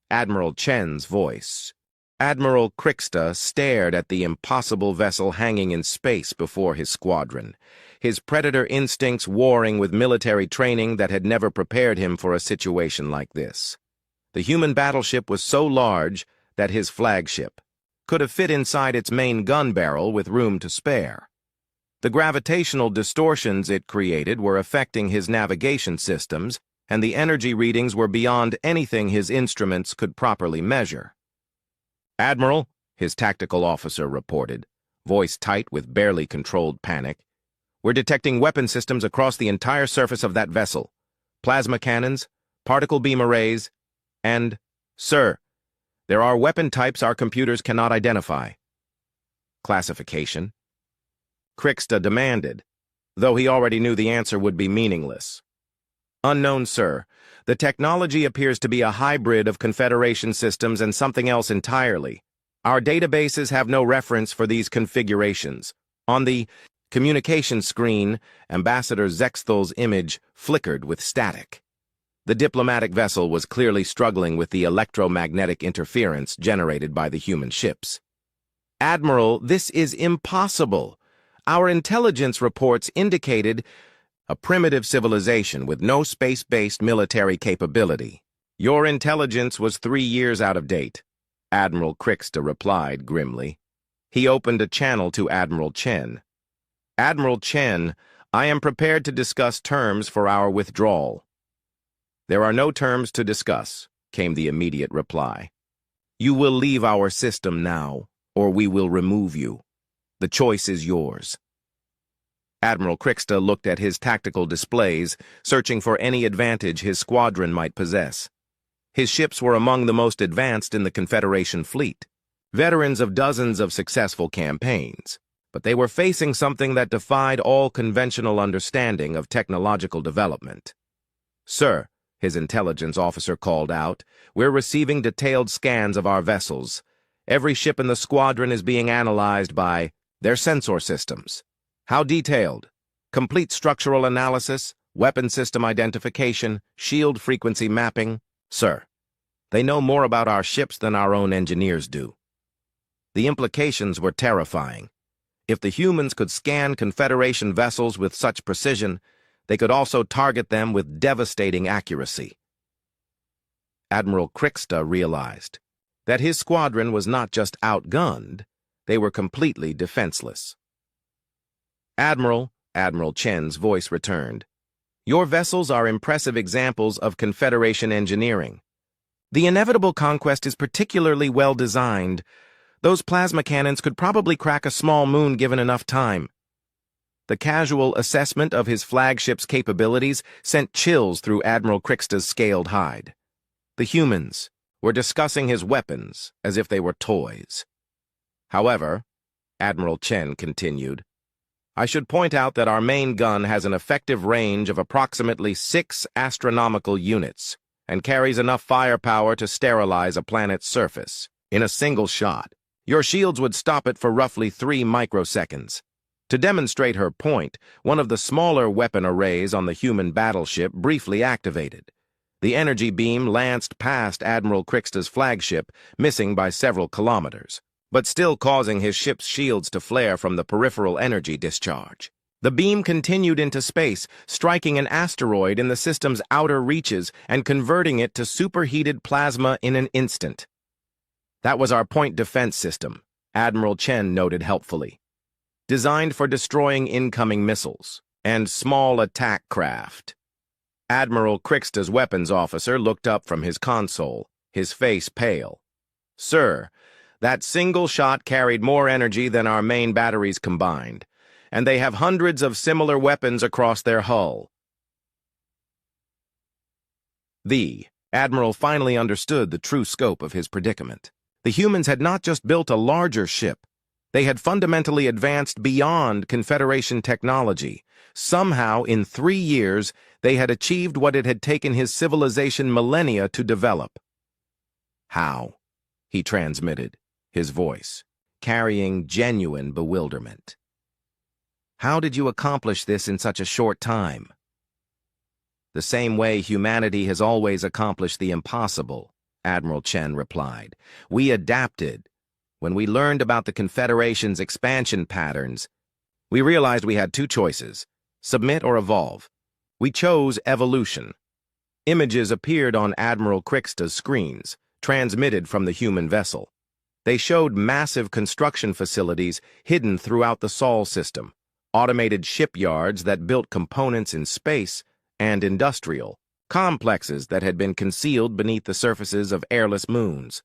Admiral Chen's voice. Admiral Kriksta stared at the impossible vessel hanging in space before his squadron, his predator instincts warring with military training that had never prepared him for a situation like this. The human battleship was so large that his flagship could have fit inside its main gun barrel with room to spare. The gravitational distortions it created were affecting his navigation systems, and the energy readings were beyond anything his instruments could properly measure. "Admiral," his tactical officer reported, voice tight with barely controlled panic, "we're detecting weapon systems across the entire surface of that vessel. Plasma cannons, particle beam arrays, and, sir, there are weapon types our computers cannot identify." "Classification?" Kriksta demanded, though he already knew the answer would be meaningless. "Unknown, sir. The technology appears to be a hybrid of Confederation systems and something else entirely. Our databases have no reference for these configurations." On the communication screen, Ambassador Zexthal's image flickered with static. The diplomatic vessel was clearly struggling with the electromagnetic interference generated by the human ships. "Admiral, this is impossible. Our intelligence reports indicated a primitive civilization with no space-based military capability." "Your intelligence was 3 years out of date," Admiral Kriksta replied grimly. He opened a channel to Admiral Chen. "Admiral Chen, I am prepared to discuss terms for our withdrawal." "There are no terms to discuss," came the immediate reply. "You will leave our system now, or we will remove you. The choice is yours." Admiral Kriksta looked at his tactical displays, searching for any advantage his squadron might possess. His ships were among the most advanced in the Confederation fleet, veterans of dozens of successful campaigns, but they were facing something that defied all conventional understanding of technological development. "Sir," his intelligence officer called out, "we're receiving detailed scans of our vessels. Every ship in the squadron is being analyzed by their sensor systems." "How detailed?" "Complete structural analysis, weapon system identification, shield frequency mapping." "Sir, they know more about our ships than our own engineers do." The implications were terrifying. If the humans could scan Confederation vessels with such precision, they could also target them with devastating accuracy. Admiral Kriksta realized that his squadron was not just outgunned, they were completely defenseless. "Admiral," Admiral Chen's voice returned, "your vessels are impressive examples of Confederation engineering. The inevitable conquest is particularly well designed. Those plasma cannons could probably crack a small moon given enough time." The casual assessment of his flagship's capabilities sent chills through Admiral Kriksta's scaled hide. The humans were discussing his weapons as if they were toys. "However," Admiral Chen continued, "I should point out that our main gun has an effective range of approximately 6 astronomical units and carries enough firepower to sterilize a planet's surface in a single shot. Your shields would stop it for roughly 3 microseconds. To demonstrate her point, one of the smaller weapon arrays on the human battleship briefly activated. The energy beam lanced past Admiral Kriksta's flagship, missing by several kilometers, but still causing his ship's shields to flare from the peripheral energy discharge. The beam continued into space, striking an asteroid in the system's outer reaches and converting it to superheated plasma in an instant. "That was our point defense system," Admiral Chen noted helpfully. "Designed for destroying incoming missiles and small attack craft." Admiral Kriksta's weapons officer looked up from his console, his face pale. "Sir, That single shot carried more energy than our main batteries combined, and they have hundreds of similar weapons across their hull. The Admiral finally understood the true scope of his predicament. The humans had not just built a larger ship, they had fundamentally advanced beyond Confederation technology. Somehow, in 3 years, they had achieved what it had taken his civilization millennia to develop. How? He transmitted, his voice carrying genuine bewilderment. How did you accomplish this in such a short time? The same way humanity has always accomplished the impossible, Admiral Chen replied. We adapted. When we learned about the Confederation's expansion patterns, we realized we had 2 choices, submit or evolve. We chose evolution. Images appeared on Admiral Kriksta's screens, transmitted from the human vessel. They showed massive construction facilities hidden throughout the Sol system, automated shipyards that built components in space, and industrial complexes that had been concealed beneath the surfaces of airless moons.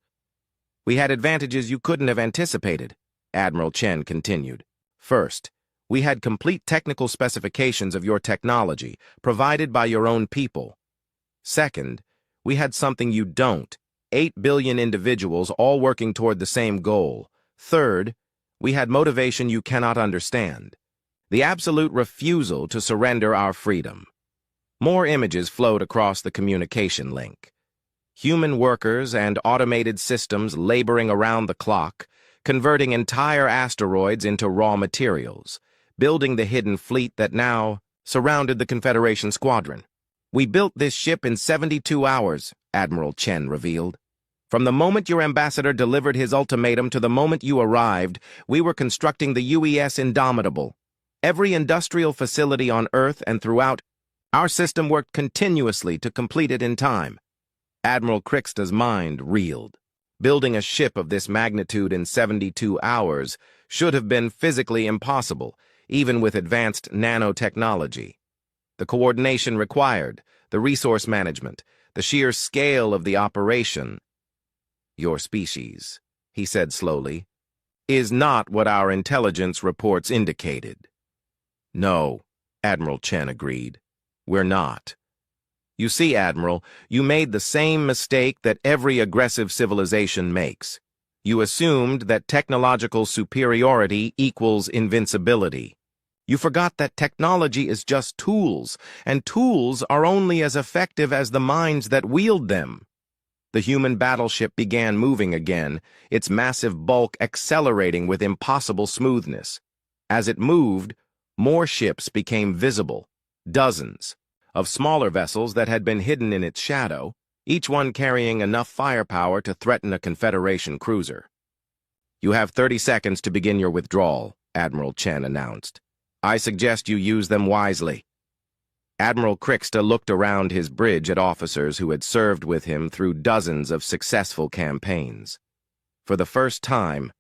We had advantages you couldn't have anticipated, Admiral Chen continued. First, we had complete technical specifications of your technology, provided by your own people. Second, we had something you don't, 8 billion individuals all working toward the same goal. Third, we had motivation you cannot understand, the absolute refusal to surrender our freedom. More images flowed across the communication link. Human workers and automated systems laboring around the clock, converting entire asteroids into raw materials, building the hidden fleet that now surrounded the Confederation squadron. We built this ship in 72 hours, Admiral Chen revealed. From the moment your ambassador delivered his ultimatum to the moment you arrived, we were constructing the UES Indomitable. Every industrial facility on Earth and throughout our system worked continuously to complete it in time. Admiral Kriksta's mind reeled. Building a ship of this magnitude in 72 hours should have been physically impossible, even with advanced nanotechnology. The coordination required, the resource management, the sheer scale of the operation. Your species, he said slowly, is not what our intelligence reports indicated. No, Admiral Chen agreed. We're not. You see, Admiral, you made the same mistake that every aggressive civilization makes. You assumed that technological superiority equals invincibility. You forgot that technology is just tools, and tools are only as effective as the minds that wield them. The human battleship began moving again, its massive bulk accelerating with impossible smoothness. As it moved, more ships became visible, dozens, of smaller vessels that had been hidden in its shadow, each one carrying enough firepower to threaten a Confederation cruiser. You have 30 seconds to begin your withdrawal, Admiral Chen announced. I suggest you use them wisely. Admiral Kriksta looked around his bridge at officers who had served with him through dozens of successful campaigns. For the first time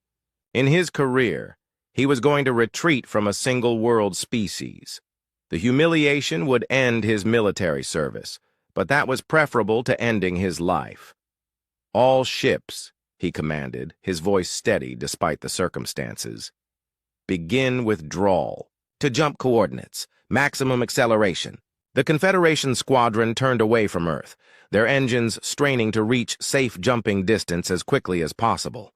in his career, he was going to retreat from a single-world species. The humiliation would end his military service, but that was preferable to ending his life. All ships, he commanded, his voice steady despite the circumstances. Begin withdrawal. To jump coordinates. Maximum acceleration. The Confederation squadron turned away from Earth, their engines straining to reach safe jumping distance as quickly as possible.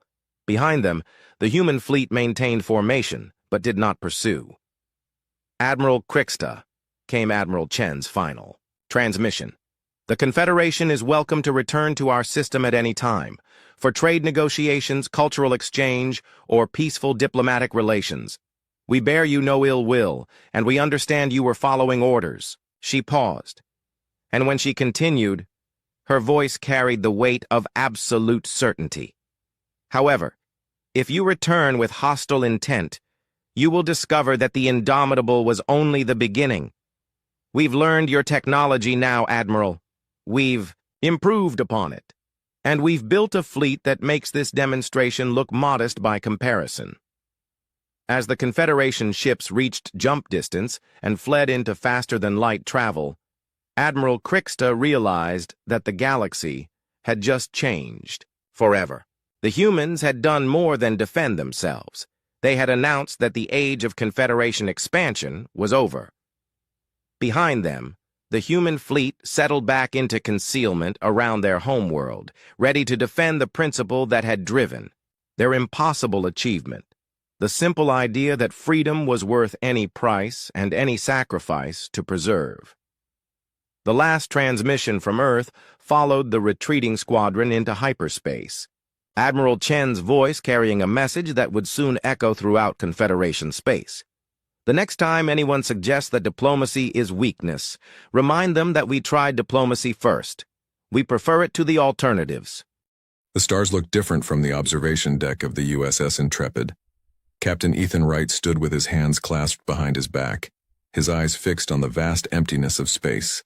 Behind them, the human fleet maintained formation, but did not pursue. Admiral Kriksta, came Admiral Chen's final transmission. The Confederation is welcome to return to our system at any time, for trade negotiations, cultural exchange, or peaceful diplomatic relations. We bear you no ill will, and we understand you were following orders. She paused, and when she continued, her voice carried the weight of absolute certainty. However, if you return with hostile intent, you will discover that the Indomitable was only the beginning. We've learned your technology now, Admiral. We've improved upon it, and we've built a fleet that makes this demonstration look modest by comparison. As the Confederation ships reached jump distance and fled into faster-than-light travel, Admiral Kriksta realized that the galaxy had just changed forever. The humans had done more than defend themselves. They had announced that the age of Confederation expansion was over. Behind them, the human fleet settled back into concealment around their homeworld, ready to defend the principle that had driven their impossible achievement, the simple idea that freedom was worth any price and any sacrifice to preserve. The last transmission from Earth followed the retreating squadron into hyperspace, Admiral Chen's voice carrying a message that would soon echo throughout Confederation space. The next time anyone suggests that diplomacy is weakness, remind them that we tried diplomacy first. We prefer it to the alternatives. The stars looked different from the observation deck of the USS Intrepid. Captain Ethan Wright stood with his hands clasped behind his back, his eyes fixed on the vast emptiness of space.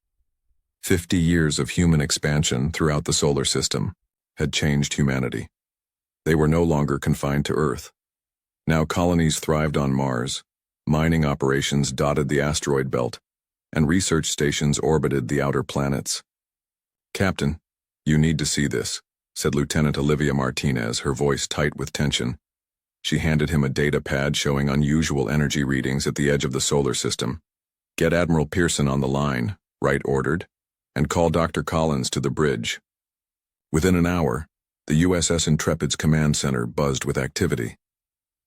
50 years of human expansion throughout the solar system had changed humanity. They were no longer confined to Earth. Now colonies thrived on Mars, mining operations dotted the asteroid belt, and research stations orbited the outer planets. "Captain, you need to see this," said Lieutenant Olivia Martinez, her voice tight with tension. She handed him a data pad showing unusual energy readings at the edge of the solar system. "Get Admiral Pearson on the line," Wright ordered, "and call Dr. Collins to the bridge." Within an hour, the USS Intrepid's command center buzzed with activity.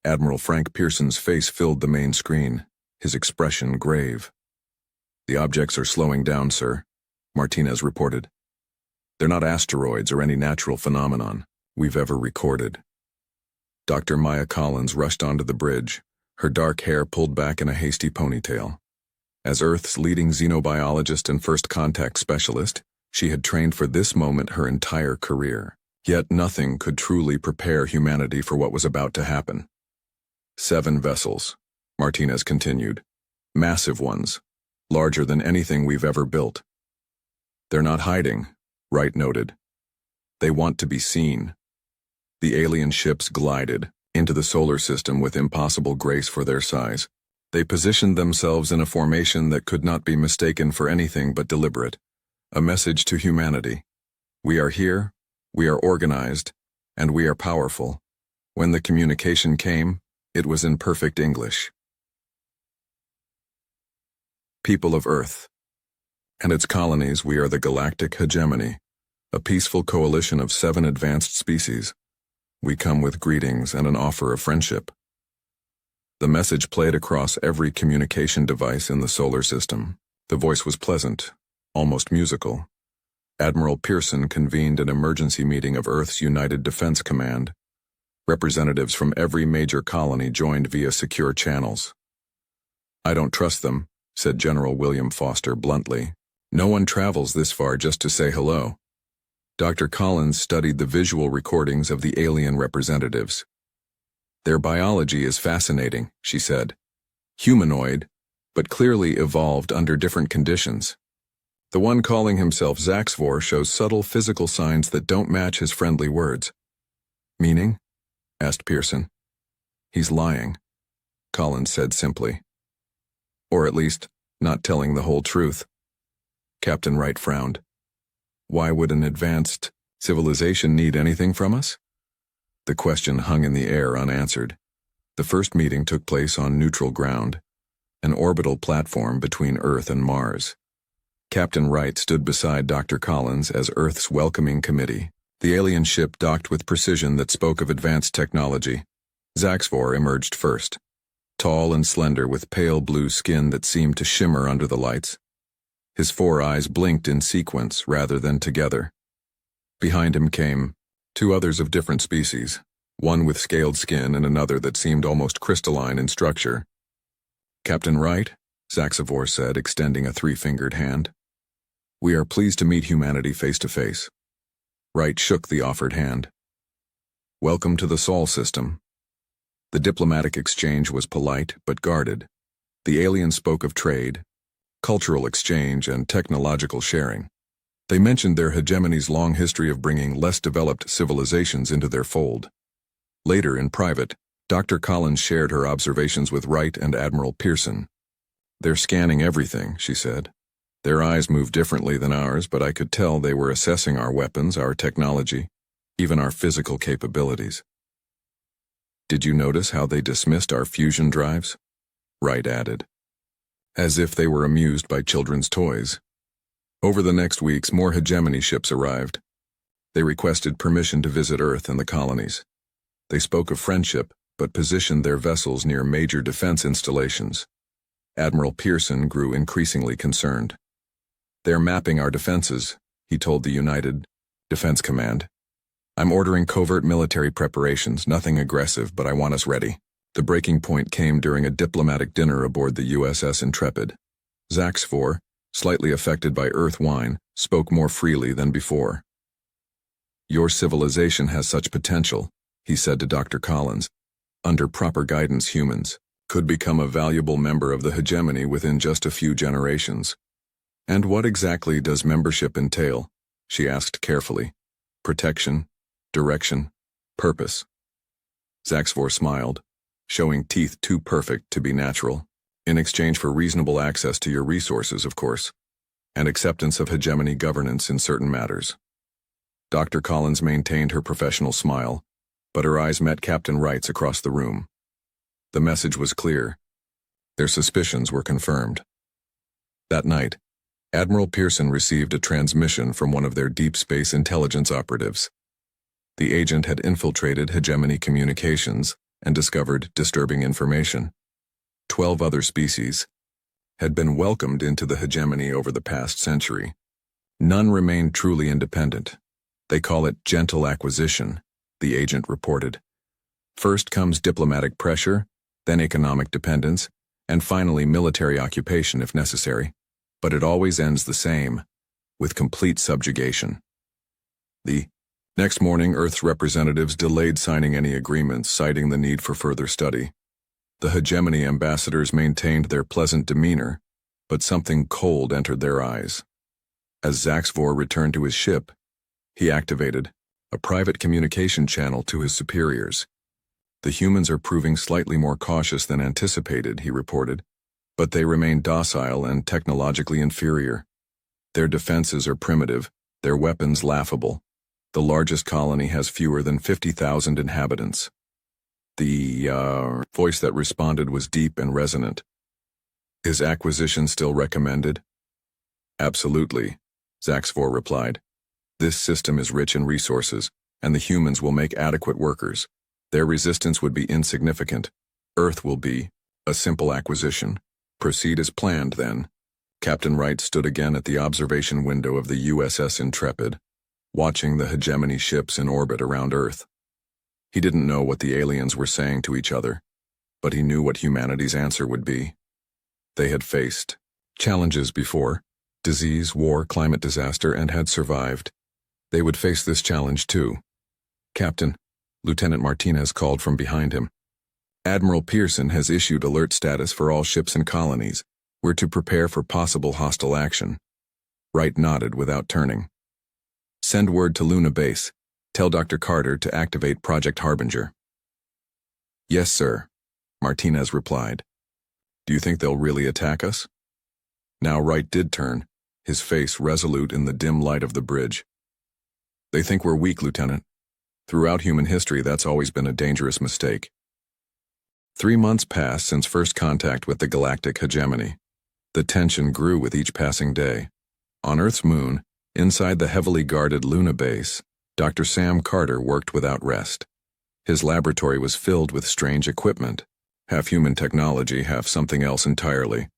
Admiral Frank Pearson's face filled the main screen, his expression grave. "The objects are slowing down, sir," Martinez reported. "They're not asteroids or any natural phenomenon we've ever recorded." Dr. Maya Collins rushed onto the bridge, her dark hair pulled back in a hasty ponytail. As Earth's leading xenobiologist and first contact specialist, she had trained for this moment her entire career. Yet nothing could truly prepare humanity for what was about to happen. 7 vessels, Martinez continued. Massive ones, larger than anything we've ever built. "They're not hiding," Wright noted. "They want to be seen." The alien ships glided into the solar system with impossible grace for their size. They positioned themselves in a formation that could not be mistaken for anything but deliberate. A message to humanity. We are here, we are organized, and we are powerful. When the communication came, it was in perfect English. People of Earth and its colonies, we are the galactic hegemony, a peaceful coalition of 7 advanced species. We come with greetings and an offer of friendship. The message played across every communication device in the solar system. The voice was pleasant, almost musical. Admiral Pearson convened an emergency meeting of Earth's United Defense Command. Representatives from every major colony joined via secure channels. "I don't trust them," said General William Foster bluntly. "No one travels this far just to say hello." Dr. Collins studied the visual recordings of the alien representatives. "Their biology is fascinating," she said. "Humanoid, but clearly evolved under different conditions. The one calling himself Zaxvor shows subtle physical signs that don't match his friendly words." "Meaning?" asked Pearson. "He's lying," Collins said simply. "Or at least, not telling the whole truth." Captain Wright frowned. "Why would an advanced civilization need anything from us?" The question hung in the air unanswered. The first meeting took place on neutral ground, an orbital platform between Earth and Mars. Captain Wright stood beside Dr. Collins as Earth's welcoming committee. The alien ship docked with precision that spoke of advanced technology. Zaxvor emerged first, tall and slender with pale blue skin that seemed to shimmer under the lights. His 4 eyes blinked in sequence rather than together. Behind him came 2 others of different species, one with scaled skin and another that seemed almost crystalline in structure. "Captain Wright," Zaxvor said, extending a 3-fingered hand. "We are pleased to meet humanity face to face." Wright shook the offered hand. "Welcome to the Sol system." The diplomatic exchange was polite but guarded. The alien spoke of trade, cultural exchange, and technological sharing. They mentioned their hegemony's long history of bringing less developed civilizations into their fold. Later, in private, Dr. Collins shared her observations with Wright and Admiral Pearson. "They're scanning everything," she said. "Their eyes move differently than ours, but I could tell they were assessing our weapons, our technology. even our physical capabilities. Did you notice how they dismissed our fusion drives? Wright added, as if they were amused by children's toys. Over the next weeks, more hegemony ships arrived. They requested permission to visit Earth and the colonies. They spoke of friendship, but positioned their vessels near major defense installations. Admiral Pearson grew increasingly concerned. "They're mapping our defenses," he told the United Defense Command. "I'm ordering covert military preparations, nothing aggressive, but I want us ready." The breaking point came during a diplomatic dinner aboard the USS Intrepid. Zaxfor, slightly affected by Earth wine, spoke more freely than before. "Your civilization has such potential," he said to Dr. Collins. "Under proper guidance, humans could become a valuable member of the hegemony within just a few generations." "And what exactly does membership entail?" she asked carefully. "Protection, direction, purpose." Zaxfor smiled, showing teeth too perfect to be natural. "In exchange for reasonable access to your resources, of course, and acceptance of hegemony governance in certain matters." Dr. Collins maintained her professional smile, but her eyes met Captain Wright's across the room. The message was clear. Their suspicions were confirmed. That night, Admiral Pearson received a transmission from one of their deep space intelligence operatives. The agent had infiltrated hegemony communications and discovered disturbing information. 12 other species had been welcomed into the hegemony over the past century. None remained truly independent. "They call it gentle acquisition," the agent reported. "First comes diplomatic pressure, then economic dependence, and finally military occupation if necessary. But it always ends the same, with complete subjugation." The next morning, Earth's representatives delayed signing any agreements, citing the need for further study. The hegemony ambassadors maintained their pleasant demeanor, but something cold entered their eyes. As Zaxfor returned to his ship, he activated a private communication channel to his superiors. "The humans are proving slightly more cautious than anticipated," he reported, "but they remain docile and technologically inferior. Their defenses are primitive, their weapons laughable. The largest colony has fewer than 50,000 inhabitants." The voice that responded was deep and resonant. "Is acquisition still recommended?" "Absolutely," Zaxfor replied. "This system is rich in resources, and the humans will make adequate workers. Their resistance would be insignificant. Earth will be a simple acquisition. Proceed as planned, then." Captain Wright stood again at the observation window of the USS Intrepid, watching the hegemony ships in orbit around Earth. He didn't know what the aliens were saying to each other, but he knew what humanity's answer would be. They had faced challenges before: disease, war, climate disaster, and had survived. They would face this challenge too. "Captain," Lieutenant Martinez called from behind him. "Admiral Pearson has issued alert status for all ships and colonies. We're to prepare for possible hostile action." Wright nodded without turning. "Send word to Luna Base. Tell Dr. Carter to activate Project Harbinger." "Yes, sir," Martinez replied. "Do you think they'll really attack us?" Now Wright did turn, his face resolute in the dim light of the bridge. "They think we're weak, Lieutenant. Throughout human history, that's always been a dangerous mistake." 3 months passed since first contact with the galactic hegemony. The tension grew with each passing day. On Earth's moon, inside the heavily guarded Luna Base, Dr. Sam Carter worked without rest. His laboratory was filled with strange equipment, half human technology, half something else entirely.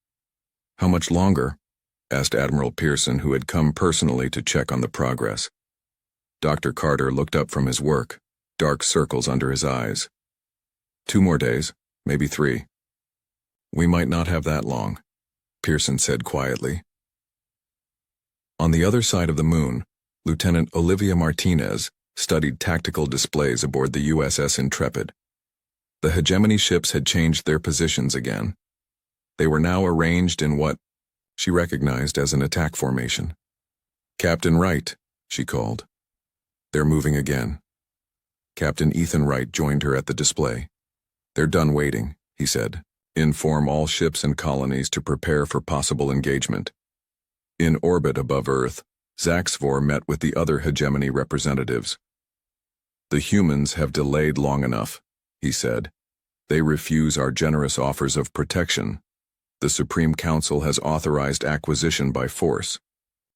"How much longer?" asked Admiral Pearson, who had come personally to check on the progress. Dr. Carter looked up from his work, dark circles under his eyes. 2 more days, maybe 3. "We might not have that long," Pearson said quietly. On the other side of the moon, Lieutenant Olivia Martinez studied tactical displays aboard the USS Intrepid. The hegemony ships had changed their positions again. They were now arranged in what she recognized as an attack formation. "Captain Wright," she called. "They're moving again." Captain Ethan Wright joined her at the display. "They're done waiting," he said. "Inform all ships and colonies to prepare for possible engagement." In orbit above Earth, Zaxfor met with the other hegemony representatives. The humans have delayed long enough, he said. They refuse our generous offers of protection. The Supreme Council has authorized acquisition by force.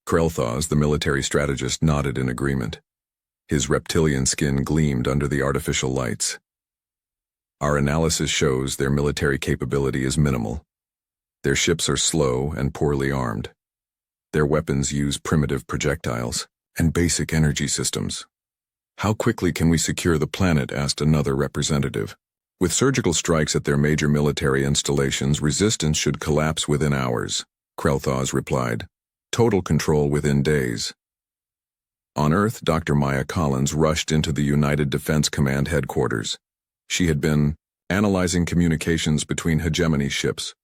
Krelthos, the military strategist, nodded in agreement. His reptilian skin gleamed under the artificial lights. Our analysis shows their military capability is minimal. Their ships are slow and poorly armed. Their weapons use primitive projectiles and basic energy systems. How quickly can we secure the planet? Asked another representative. With surgical strikes at their major military installations, resistance should collapse within hours, Krelthos replied. Total control within days. On Earth, Dr. Maya Collins rushed into the United Defense Command headquarters. She had been analyzing communications between hegemony ships.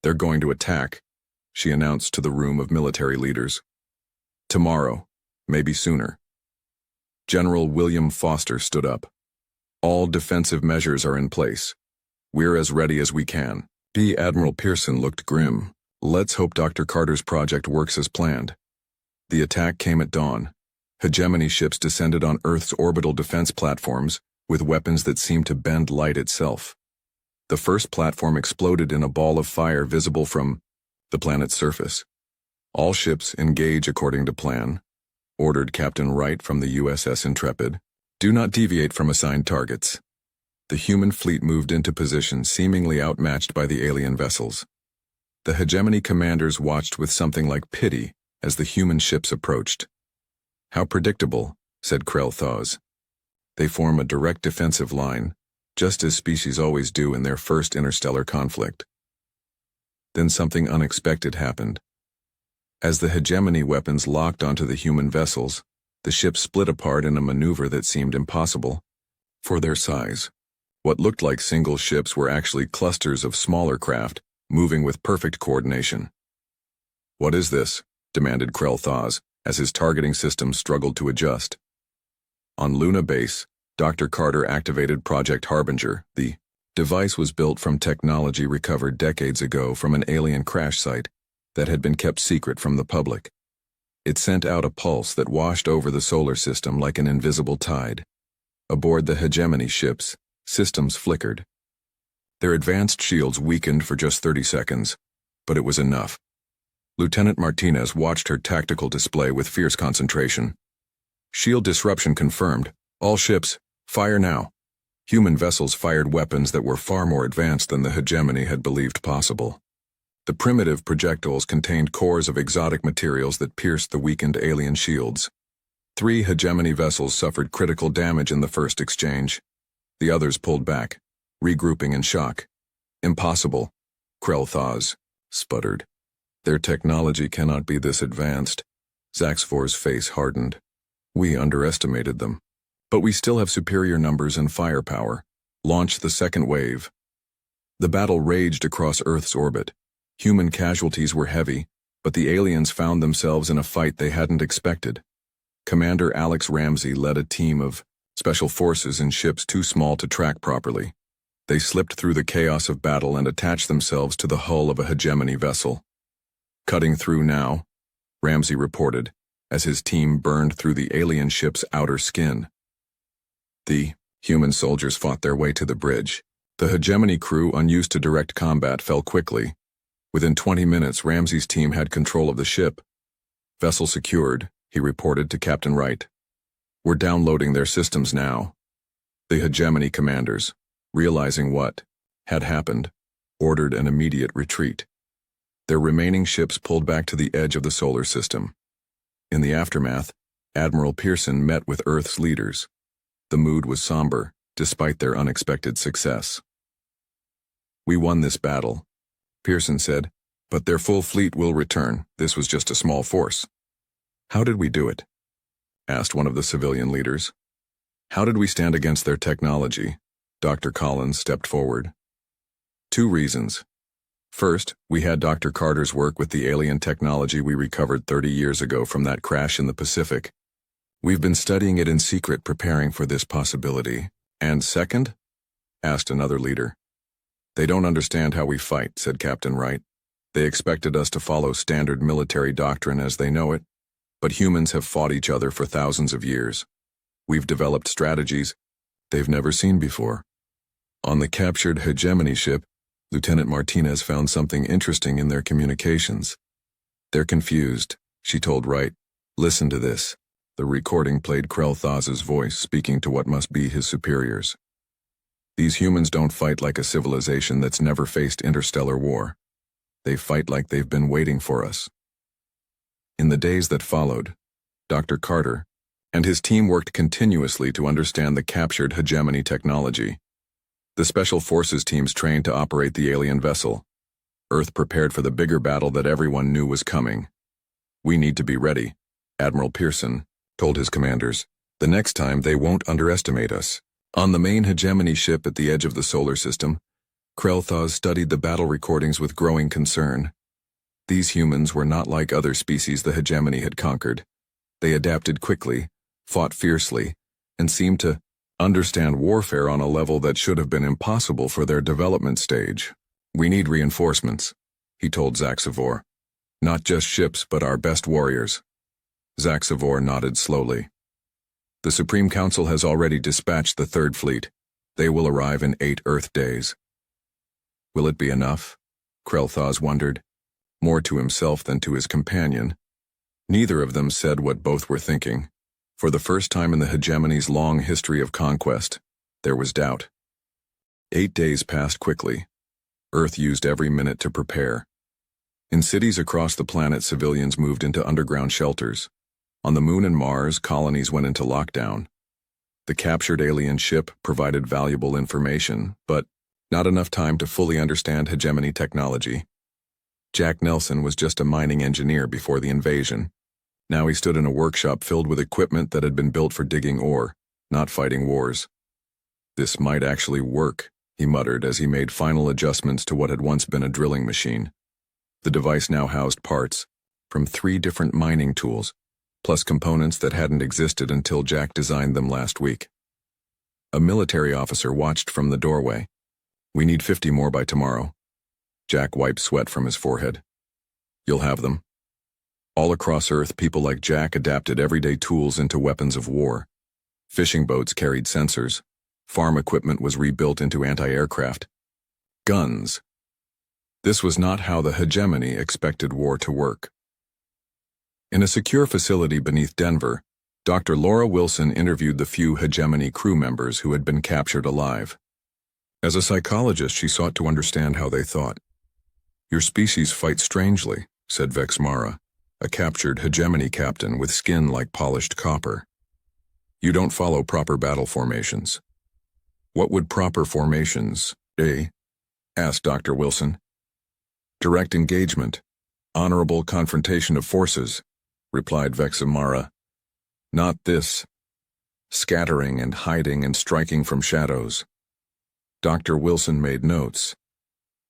They're going to attack, she announced to the room of military leaders. Tomorrow, maybe sooner. General William Foster stood up. All defensive measures are in place. We're as ready as we can. Admiral Pearson looked grim. Let's hope Dr. Carter's project works as planned. The attack came at dawn. Hegemony ships descended on Earth's orbital defense platforms with weapons that seemed to bend light itself. The first platform exploded in a ball of fire visible from the planet's surface. All ships engage according to plan, ordered Captain Wright from the USS Intrepid. Do not deviate from assigned targets. The human fleet moved into position, seemingly outmatched by the alien vessels. The hegemony commanders watched with something like pity as the human ships approached. How predictable, said Krelthos. They form a direct defensive line, just as species always do in their first interstellar conflict. Then something unexpected happened. As the hegemony weapons locked onto the human vessels, the ships split apart in a maneuver that seemed impossible. For their size, what looked like single ships were actually clusters of smaller craft, moving with perfect coordination. What is this? Demanded Krelthos, as his targeting system struggled to adjust. On Luna Base, Dr. Carter activated Project Harbinger. The device was built from technology recovered decades ago from an alien crash site that had been kept secret from the public. It sent out a pulse that washed over the solar system like an invisible tide. Aboard the hegemony ships, systems flickered. Their advanced shields weakened for just 30 seconds, but it was enough. Lieutenant Martinez watched her tactical display with fierce concentration. Shield disruption confirmed. All ships, fire now. Human vessels fired weapons that were far more advanced than the hegemony had believed possible. The primitive projectiles contained cores of exotic materials that pierced the weakened alien shields. 3 hegemony vessels suffered critical damage in the first exchange. The others pulled back, regrouping in shock. Impossible, Krelthos sputtered. Their technology cannot be this advanced. Zaxvor's face hardened. We underestimated them. But we still have superior numbers and firepower. Launch the second wave. The battle raged across Earth's orbit. Human casualties were heavy, but the aliens found themselves in a fight they hadn't expected. Commander Alex Ramsey led a team of special forces in ships too small to track properly. They slipped through the chaos of battle and attached themselves to the hull of a hegemony vessel. Cutting through now, Ramsey reported, as his team burned through the alien ship's outer skin. The human soldiers fought their way to the bridge. The hegemony crew, unused to direct combat, fell quickly. Within 20 minutes, Ramsey's team had control of the ship. Vessel secured, he reported to Captain Wright. We're downloading their systems now. The hegemony commanders, realizing what had happened, ordered an immediate retreat. Their remaining ships pulled back to the edge of the solar system. In the aftermath, Admiral Pearson met with Earth's leaders. The mood was somber, despite their unexpected success. We won this battle, Pearson said, but their full fleet will return. This was just a small force. How did we do it? Asked one of the civilian leaders. How did we stand against their technology? Dr. Collins stepped forward. 2 reasons. First, we had Dr. Carter's work with the alien technology we recovered 30 years ago from that crash in the Pacific. We've been studying it in secret, preparing for this possibility. And second? Asked another leader. They don't understand how we fight, said Captain Wright. They expected us to follow standard military doctrine as they know it, but humans have fought each other for thousands of years. We've developed strategies they've never seen before. On the captured hegemony ship, Lieutenant Martinez found something interesting in their communications. They're confused, she told Wright. Listen to this. The recording played Krell-Thaz's voice speaking to what must be his superiors. These humans don't fight like a civilization that's never faced interstellar war. They fight like they've been waiting for us. In the days that followed, Dr. Carter and his team worked continuously to understand the captured hegemony technology. The Special Forces teams trained to operate the alien vessel. Earth prepared for the bigger battle that everyone knew was coming. We need to be ready, Admiral Pearson told his commanders. The next time they won't underestimate us. On the main hegemony ship at the edge of the solar system, Krell-Thaz studied the battle recordings with growing concern. These humans were not like other species the hegemony had conquered. They adapted quickly, fought fiercely, and seemed to understand warfare on a level that should have been impossible for their development stage. We need reinforcements, he told Zaxivor. Not just ships, but our best warriors. Zaxivor nodded slowly. The Supreme Council has already dispatched the Third Fleet. They will arrive in 8 Earth days. Will it be enough? Krell-Thaz wondered, more to himself than to his companion. Neither of them said what both were thinking. For the first time in the hegemony's long history of conquest, there was doubt. 8 days passed quickly. Earth used every minute to prepare. In cities across the planet, civilians moved into underground shelters. On the Moon and Mars, colonies went into lockdown. The captured alien ship provided valuable information, but not enough time to fully understand hegemony technology. Jack Nelson was just a mining engineer before the invasion. Now he stood in a workshop filled with equipment that had been built for digging ore, not fighting wars. This might actually work, he muttered as he made final adjustments to what had once been a drilling machine. The device now housed parts from 3 different mining tools, plus components that hadn't existed until Jack designed them last week. A military officer watched from the doorway. We need 50 more by tomorrow. Jack wiped sweat from his forehead. You'll have them. All across Earth, people like Jack adapted everyday tools into weapons of war. Fishing boats carried sensors. Farm equipment was rebuilt into anti-aircraft. Guns. This was not how the hegemony expected war to work. In a secure facility beneath Denver, Dr. Laura Wilson interviewed the few hegemony crew members who had been captured alive. As a psychologist, she sought to understand how they thought. Your species fight strangely, said Vex Mara, a captured hegemony captain with skin like polished copper. You don't follow proper battle formations. What would proper formations, asked Dr. Wilson. Direct engagement, honorable confrontation of forces, replied Vex Mara. Not this. Scattering and hiding and striking from shadows. Dr. Wilson made notes.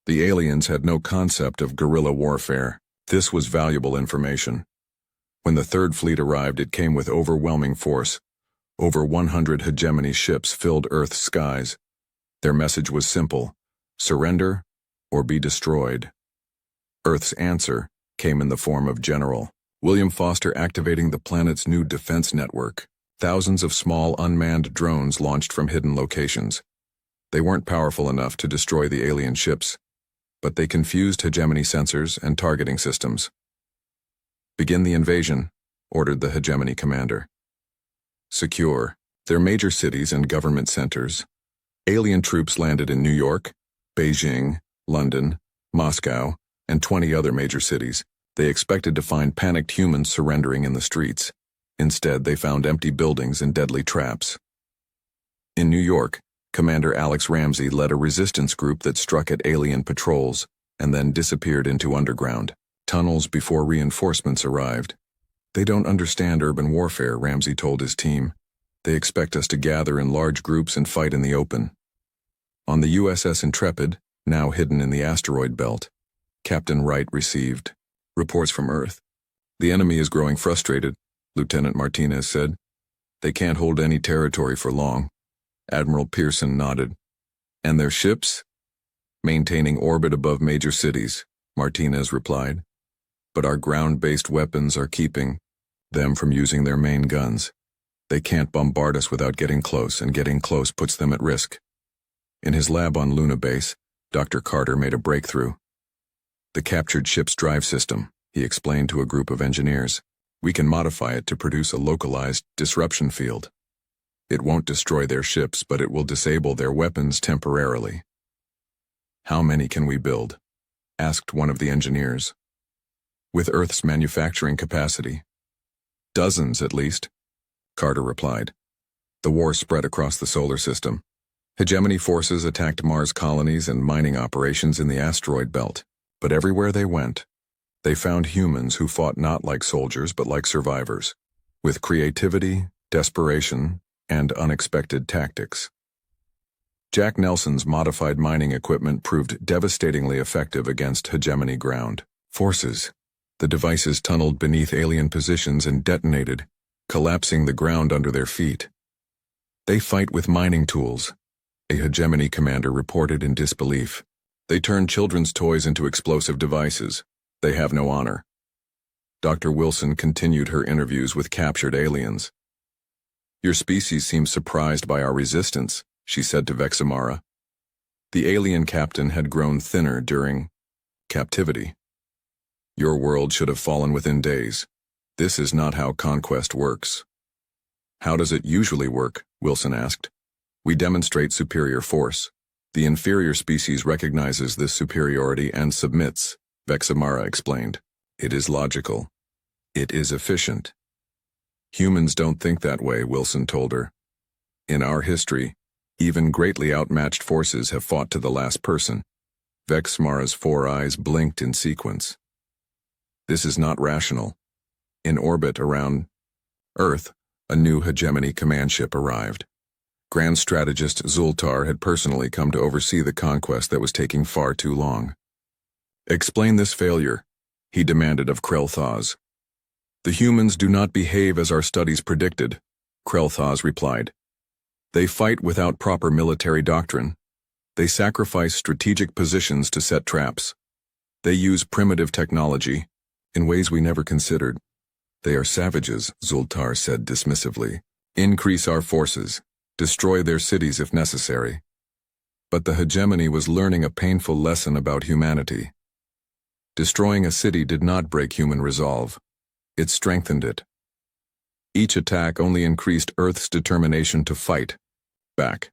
The aliens had no concept of guerrilla warfare. This was valuable information. When the Third Fleet arrived, it came with overwhelming force. Over 100 hegemony ships filled Earth's skies. Their message was simple: surrender or be destroyed. Earth's answer came in the form of General William Foster activating the planet's new defense network. Thousands of small unmanned drones launched from hidden locations. They weren't powerful enough to destroy the alien ships, but they confused hegemony sensors and targeting systems. Begin the invasion, ordered the hegemony commander. Secure their major cities and government centers. Alien troops landed in New York, Beijing, London, Moscow, and 20 other major cities. They expected to find panicked humans surrendering in the streets. Instead, they found empty buildings and deadly traps. In New York, Commander Alex Ramsey led a resistance group that struck at alien patrols and then disappeared into underground tunnels before reinforcements arrived. They don't understand urban warfare, Ramsey told his team. They expect us to gather in large groups and fight in the open. On the USS Intrepid, now hidden in the asteroid belt, Captain Wright received reports from Earth. The enemy is growing frustrated, Lieutenant Martinez said. They can't hold any territory for long. Admiral Pearson nodded. And their ships? Maintaining orbit above major cities, Martinez replied. But our ground-based weapons are keeping them from using their main guns. They can't bombard us without getting close, and getting close puts them at risk. In his lab on Luna Base, Dr. Carter made a breakthrough. The captured ship's drive system, he explained to a group of engineers. We can modify it to produce a localized disruption field. It won't destroy their ships, but it will disable their weapons temporarily. How many can we build? Asked one of the engineers. With Earth's manufacturing capacity. Dozens, at least, Carter replied. The war spread across the solar system. Hegemony forces attacked Mars colonies and mining operations in the asteroid belt. But everywhere they went, they found humans who fought not like soldiers but like survivors, with creativity, desperation, and unexpected tactics. Jack Nelson's modified mining equipment proved devastatingly effective against hegemony ground forces. The devices tunneled beneath alien positions and detonated, collapsing the ground under their feet. They fight with mining tools, a hegemony commander reported in disbelief. They turn children's toys into explosive devices. They have no honor. Dr. Wilson continued her interviews with captured aliens. Your species seems surprised by our resistance, she said to Vexamara. The alien captain had grown thinner during captivity. Your world should have fallen within days. This is not how conquest works. How does it usually work? Wilson asked. We demonstrate superior force. The inferior species recognizes this superiority and submits, Vexamara explained. It is logical. It is efficient. Humans don't think that way, Wilson told her. In our history, even greatly outmatched forces have fought to the last person. Vexamara's 4 eyes blinked in sequence. This is not rational. In orbit around Earth, a new hegemony command ship arrived. Grand Strategist Zultar had personally come to oversee the conquest that was taking far too long. Explain this failure, he demanded of Krel'Thas. The humans do not behave as our studies predicted, Krel'Thas replied. They fight without proper military doctrine. They sacrifice strategic positions to set traps. They use primitive technology, in ways we never considered. They are savages, Zultar said dismissively. Increase our forces. Destroy their cities if necessary. But the hegemony was learning a painful lesson about humanity. Destroying a city did not break human resolve. It strengthened it. Each attack only increased Earth's determination to fight back.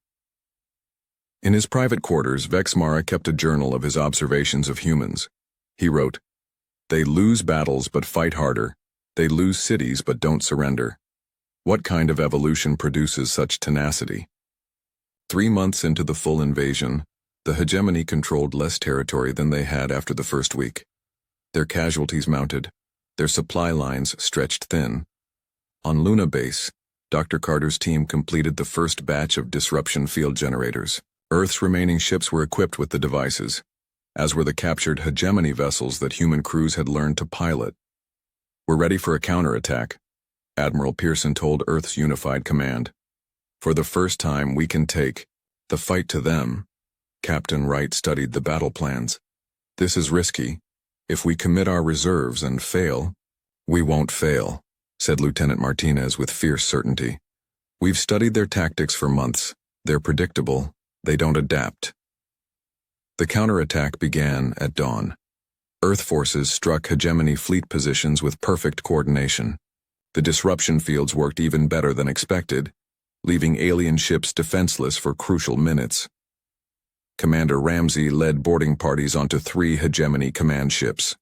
In his private quarters, Vexamara kept a journal of his observations of humans. He wrote, They lose battles but fight harder. They lose cities but don't surrender. What kind of evolution produces such tenacity? 3 months into the full invasion, the hegemony controlled less territory than they had after the first week. Their casualties mounted, their supply lines stretched thin. On Luna Base, Dr. Carter's team completed the first batch of disruption field generators. Earth's remaining ships were equipped with the devices, as were the captured hegemony vessels that human crews had learned to pilot. We're ready for a counterattack, Admiral Pearson told Earth's unified command. For the first time, we can take the fight to them. Captain Wright studied the battle plans. This is risky. If we commit our reserves and fail, we won't fail, said Lieutenant Martinez with fierce certainty. We've studied their tactics for months. They're predictable. They don't adapt. The counterattack began at dawn. Earth forces struck hegemony fleet positions with perfect coordination. The disruption fields worked even better than expected, leaving alien ships defenseless for crucial minutes. Commander Ramsey led boarding parties onto 3 hegemony command ships.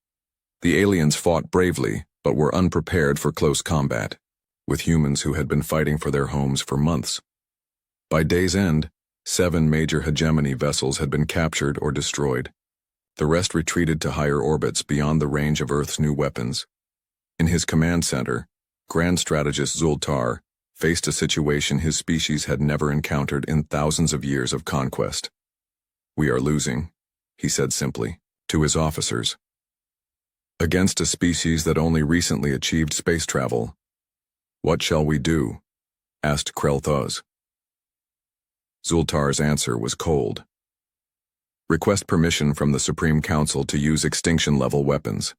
The aliens fought bravely, but were unprepared for close combat, with humans who had been fighting for their homes for months. By day's end, 7 major hegemony vessels had been captured or destroyed. The rest retreated to higher orbits beyond the range of Earth's new weapons. In his command center, Grand Strategist Zultar faced a situation his species had never encountered in thousands of years of conquest. We are losing, he said simply, to his officers. Against a species that only recently achieved space travel. What shall we do? Asked Krel'Thas. Zultar's answer was cold. Request permission from the Supreme Council to use extinction-level weapons.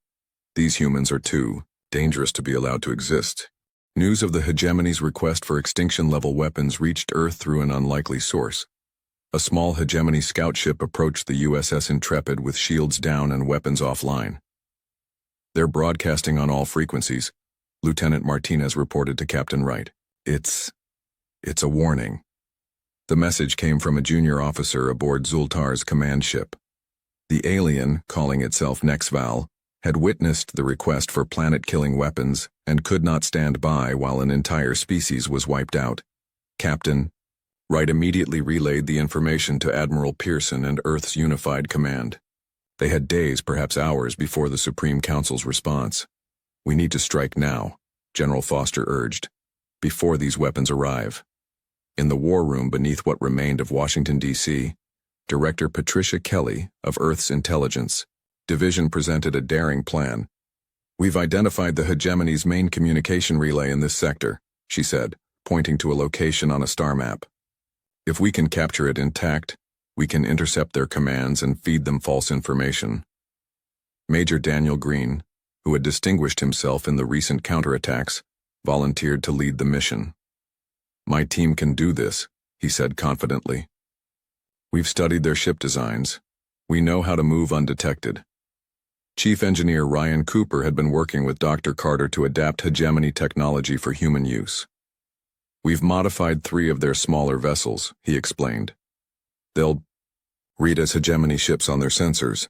These humans are too dangerous to be allowed to exist. News of the hegemony's request for extinction-level weapons reached Earth through an unlikely source. A small hegemony scout ship approached the USS Intrepid with shields down and weapons offline. "They're broadcasting on all frequencies," Lieutenant Martinez reported to Captain Wright. It's a warning." The message came from a junior officer aboard Zultar's command ship. The alien, calling itself Nexval, had witnessed the request for planet-killing weapons and could not stand by while an entire species was wiped out. Captain Wright immediately relayed the information to Admiral Pearson and Earth's Unified Command. They had days, perhaps hours, before the Supreme Council's response. "We need to strike now," General Foster urged, "before these weapons arrive." In the war room beneath what remained of Washington, D.C., Director Patricia Kelly of Earth's Intelligence Division presented a daring plan. "We've identified the hegemony's main communication relay in this sector," she said, pointing to a location on a star map. "If we can capture it intact, we can intercept their commands and feed them false information." Major Daniel Green, who had distinguished himself in the recent counterattacks, volunteered to lead the mission. "My team can do this," he said confidently. "We've studied their ship designs. We know how to move undetected." Chief Engineer Ryan Cooper had been working with Dr. Carter to adapt hegemony technology for human use. "We've modified 3 of their smaller vessels," he explained. "They'll read as hegemony ships on their sensors."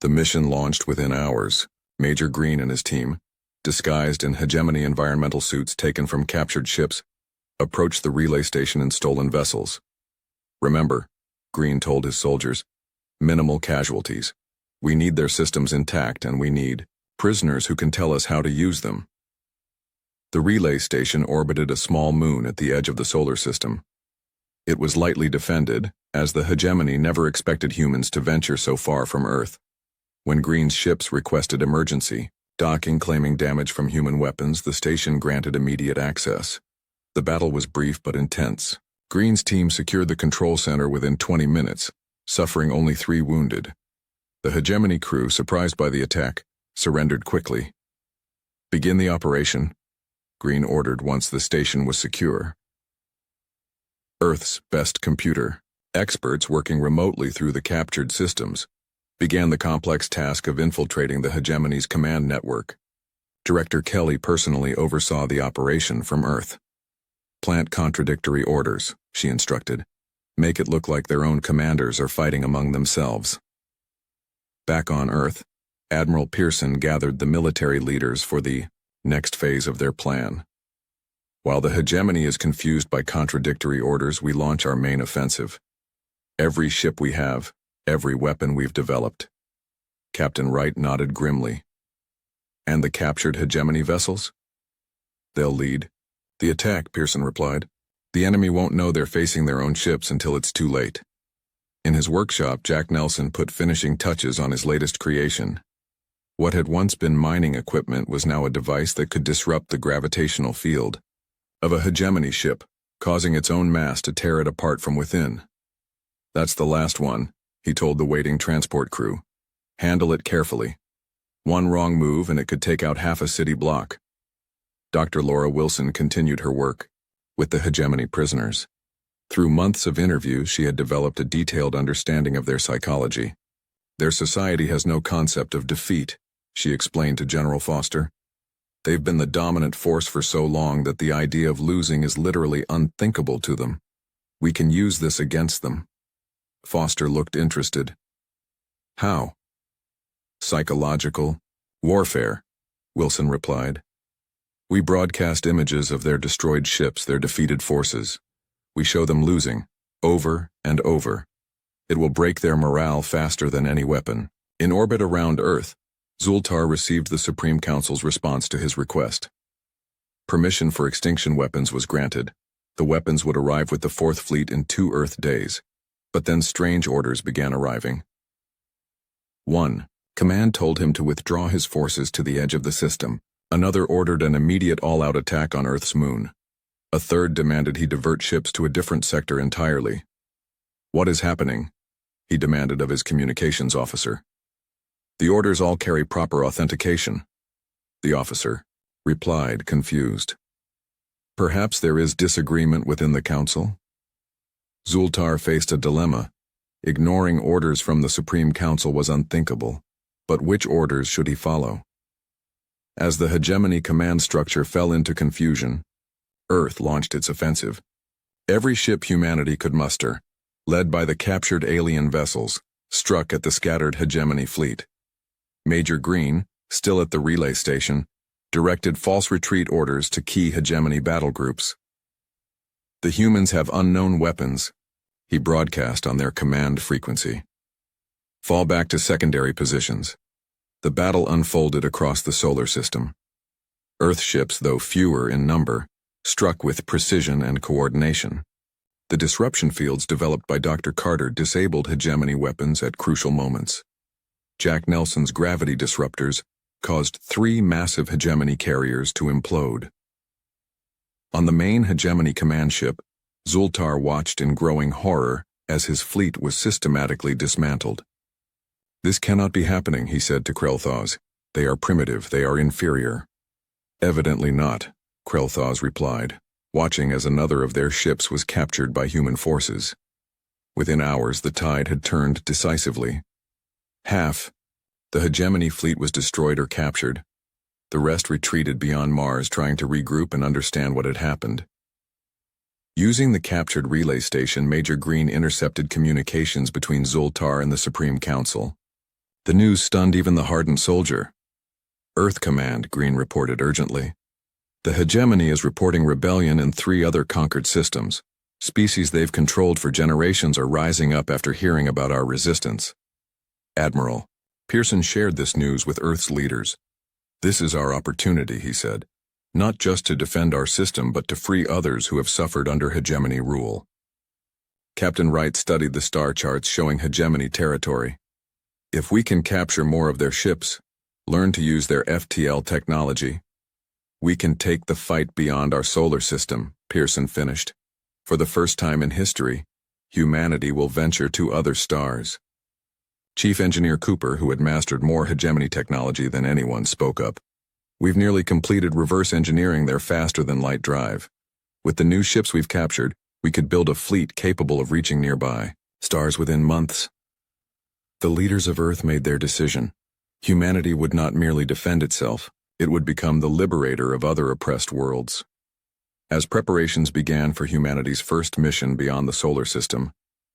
The mission launched within hours. Major Green and his team, disguised in hegemony environmental suits taken from captured ships, approached the relay station in stolen vessels. "Remember," Green told his soldiers, "minimal casualties. We need their systems intact, and we need prisoners who can tell us how to use them." The relay station orbited a small moon at the edge of the solar system. It was lightly defended, as the hegemony never expected humans to venture so far from Earth. When Green's ships requested emergency docking claiming damage from human weapons, the station granted immediate access. The battle was brief but intense. Green's team secured the control center within 20 minutes, suffering only 3 wounded. The hegemony crew, surprised by the attack, surrendered quickly. "Begin the operation," Green ordered once the station was secure. Earth's best computer, experts working remotely through the captured systems, began the complex task of infiltrating the hegemony's command network. Director Kelly personally oversaw the operation from Earth. "Plant contradictory orders," she instructed. "Make it look like their own commanders are fighting among themselves." Back on Earth, Admiral Pearson gathered the military leaders for the next phase of their plan. "While the hegemony is confused by contradictory orders, we launch our main offensive. Every ship we have, every weapon we've developed." Captain Wright nodded grimly. "And the captured hegemony vessels?" "They'll lead the attack," Pearson replied. "The enemy won't know they're facing their own ships until it's too late." In his workshop, Jack Nelson put finishing touches on his latest creation. What had once been mining equipment was now a device that could disrupt the gravitational field of a hegemony ship, causing its own mass to tear it apart from within. "That's the last one," he told the waiting transport crew. "Handle it carefully. One wrong move and it could take out half a city block." Dr. Laura Wilson continued her work with the hegemony prisoners. Through months of interviews, she had developed a detailed understanding of their psychology. "Their society has no concept of defeat," she explained to General Foster. "They've been the dominant force for so long that the idea of losing is literally unthinkable to them. We can use this against them." Foster looked interested. "How?" "Psychological warfare," Wilson replied. "We broadcast images of their destroyed ships, their defeated forces. We show them losing, over and over. It will break their morale faster than any weapon." In orbit around Earth, Zultar received the Supreme Council's response to his request. Permission for extinction weapons was granted. The weapons would arrive with the 4th Fleet in 2 Earth days. But then strange orders began arriving. 1. Command told him to withdraw his forces to the edge of the system. Another ordered an immediate all-out attack on Earth's moon. A third demanded he divert ships to a different sector entirely. "What is happening?" he demanded of his communications officer. "The orders all carry proper authentication," the officer replied, confused. Perhaps there is disagreement within the council? Zultar faced a dilemma. Ignoring orders from the Supreme Council was unthinkable, but which orders should he follow? As the hegemony command structure fell into confusion, Earth launched its offensive. Every ship humanity could muster, led by the captured alien vessels, struck at the scattered hegemony fleet. Major Green, still at the relay station, directed false retreat orders to key hegemony battle groups. The humans have unknown weapons, he broadcast on their command frequency. Fall back to secondary positions. The battle unfolded across the solar system. Earth ships, though fewer in number, struck with precision and coordination. The disruption fields developed by Dr. Carter disabled hegemony weapons at crucial moments. Jack Nelson's gravity disruptors caused 3 massive hegemony carriers to implode. On the main hegemony command ship, Zultar watched in growing horror as his fleet was systematically dismantled. "This cannot be happening," he said to Krel'Thas. "They are primitive, they are inferior." "Evidently not," Krel'Thas replied, watching as another of their ships was captured by human forces. Within hours, the tide had turned decisively. Half the hegemony fleet was destroyed or captured. The rest retreated beyond Mars, trying to regroup and understand what had happened. Using the captured relay station, Major Green intercepted communications between Zultar and the Supreme Council. The news stunned even the hardened soldier. "Earth Command," Green reported urgently. "The hegemony is reporting rebellion in 3 other conquered systems. Species they've controlled for generations are rising up after hearing about our resistance." Admiral Pearson shared this news with Earth's leaders. "This is our opportunity," he said, "not just to defend our system but to free others who have suffered under hegemony rule." Captain Wright studied the star charts showing hegemony territory. "If we can capture more of their ships, learn to use their FTL technology, we can take the fight beyond our solar system," Pearson finished. "For the first time in history, humanity will venture to other stars." Chief Engineer Cooper, who had mastered more hegemony technology than anyone, spoke up. "We've nearly completed reverse engineering their faster-than-light drive. With the new ships we've captured, we could build a fleet capable of reaching nearby stars within months." The leaders of Earth made their decision. Humanity would not merely defend itself, it would become the liberator of other oppressed worlds. As preparations began for humanity's first mission beyond the solar system,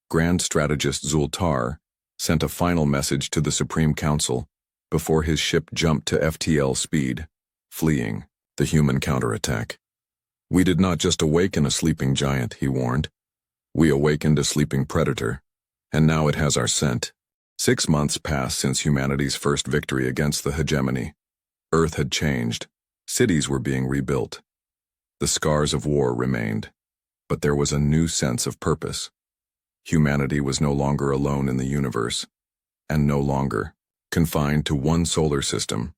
Grand Strategist Zultar sent a final message to the Supreme Council before his ship jumped to FTL speed, fleeing the human counterattack. "We did not just awaken a sleeping giant," he warned. "We awakened a sleeping predator, and now it has our scent." 6 months passed since humanity's first victory against the hegemony. Earth had changed. Cities were being rebuilt. The scars of war remained, but there was a new sense of purpose. Humanity was no longer alone in the universe, and no longer confined to one solar system.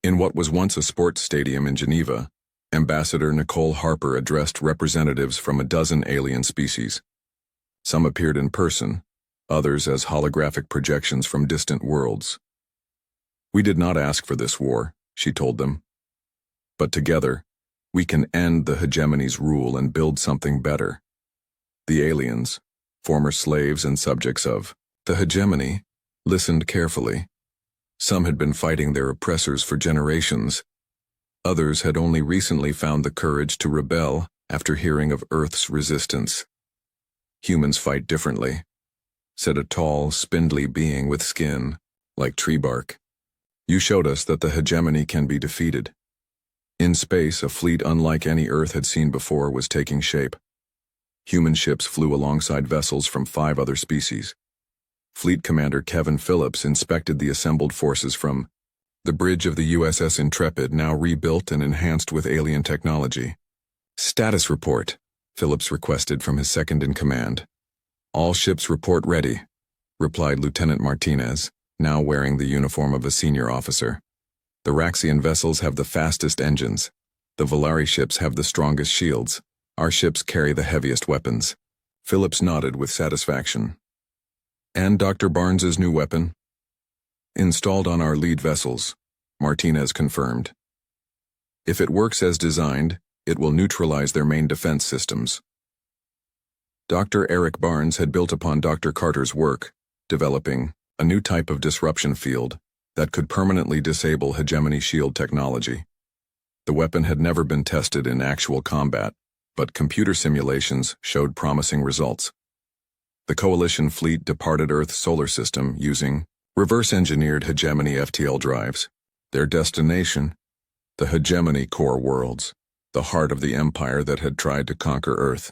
In what was once a sports stadium in Geneva, Ambassador Nicole Harper addressed representatives from a dozen alien species. Some appeared in person, others as holographic projections from distant worlds. "We did not ask for this war," she told them. "But together, we can end the hegemony's rule and build something better." The aliens, former slaves and subjects of the hegemony, listened carefully. Some had been fighting their oppressors for generations. Others had only recently found the courage to rebel after hearing of Earth's resistance. "Humans fight differently," said a tall, spindly being with skin like tree bark. "You showed us that the hegemony can be defeated." In space, a fleet unlike any Earth had seen before was taking shape. Human ships flew alongside vessels from 5 other species. Fleet Commander Kevin Phillips inspected the assembled forces from the bridge of the USS Intrepid, now rebuilt and enhanced with alien technology. "Status report," Phillips requested from his second-in-command. "All ships report ready," replied Lieutenant Martinez, now wearing the uniform of a senior officer. "The Raxian vessels have the fastest engines. The Volari ships have the strongest shields. Our ships carry the heaviest weapons." Phillips nodded with satisfaction. "And Dr. Barnes's new weapon?" "Installed on our lead vessels," Martinez confirmed. "If it works as designed, It will neutralize their main defense systems. Dr. Eric Barnes had built upon Dr. Carter's work, developing a new type of disruption field that could permanently disable hegemony shield technology. The weapon had never been tested in actual combat, but computer simulations showed promising results. The Coalition fleet departed Earth's solar system using reverse-engineered hegemony FTL drives. Their destination, the hegemony core worlds, the heart of the empire that had tried to conquer Earth.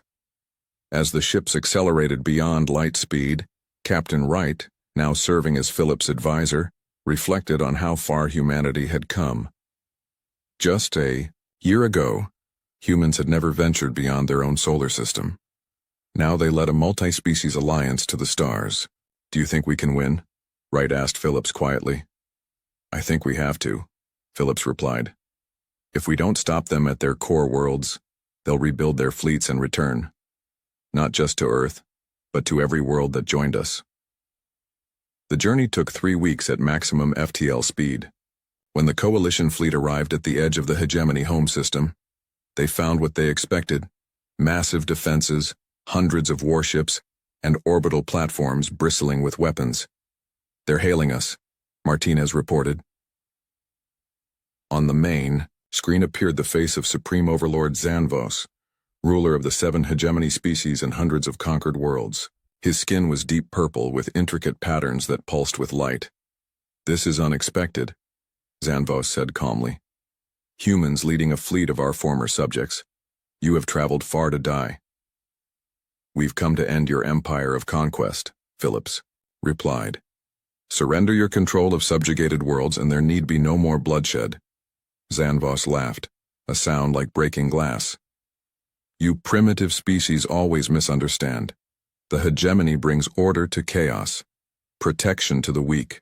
As the ships accelerated beyond light speed, Captain Wright, now serving as Philip's advisor, reflected on how far humanity had come. Just a year ago, humans had never ventured beyond their own solar system. Now they led a multi-species alliance to the stars. Do you think we can win? Wright asked Phillips quietly. I think we have to, Phillips replied. If we don't stop them at their core worlds, they'll rebuild their fleets and return. Not just to Earth, but to every world that joined us. The journey took 3 weeks at maximum FTL speed. When the Coalition fleet arrived at the edge of the hegemony home system, they found what they expected: massive defenses, hundreds of warships, and orbital platforms bristling with weapons. They're hailing us, Martinez reported. On the main screen appeared the face of Supreme Overlord Zanvos, ruler of the 7 hegemony species and hundreds of conquered worlds. His skin was deep purple with intricate patterns that pulsed with light. This is unexpected, Zanvos said calmly. Humans leading a fleet of our former subjects. You have traveled far to die. We've come to end your empire of conquest, Phillips replied. Surrender your control of subjugated worlds and there need be no more bloodshed. Zanvos laughed, a sound like breaking glass. You primitive species always misunderstand. The hegemony brings order to chaos, protection to the weak,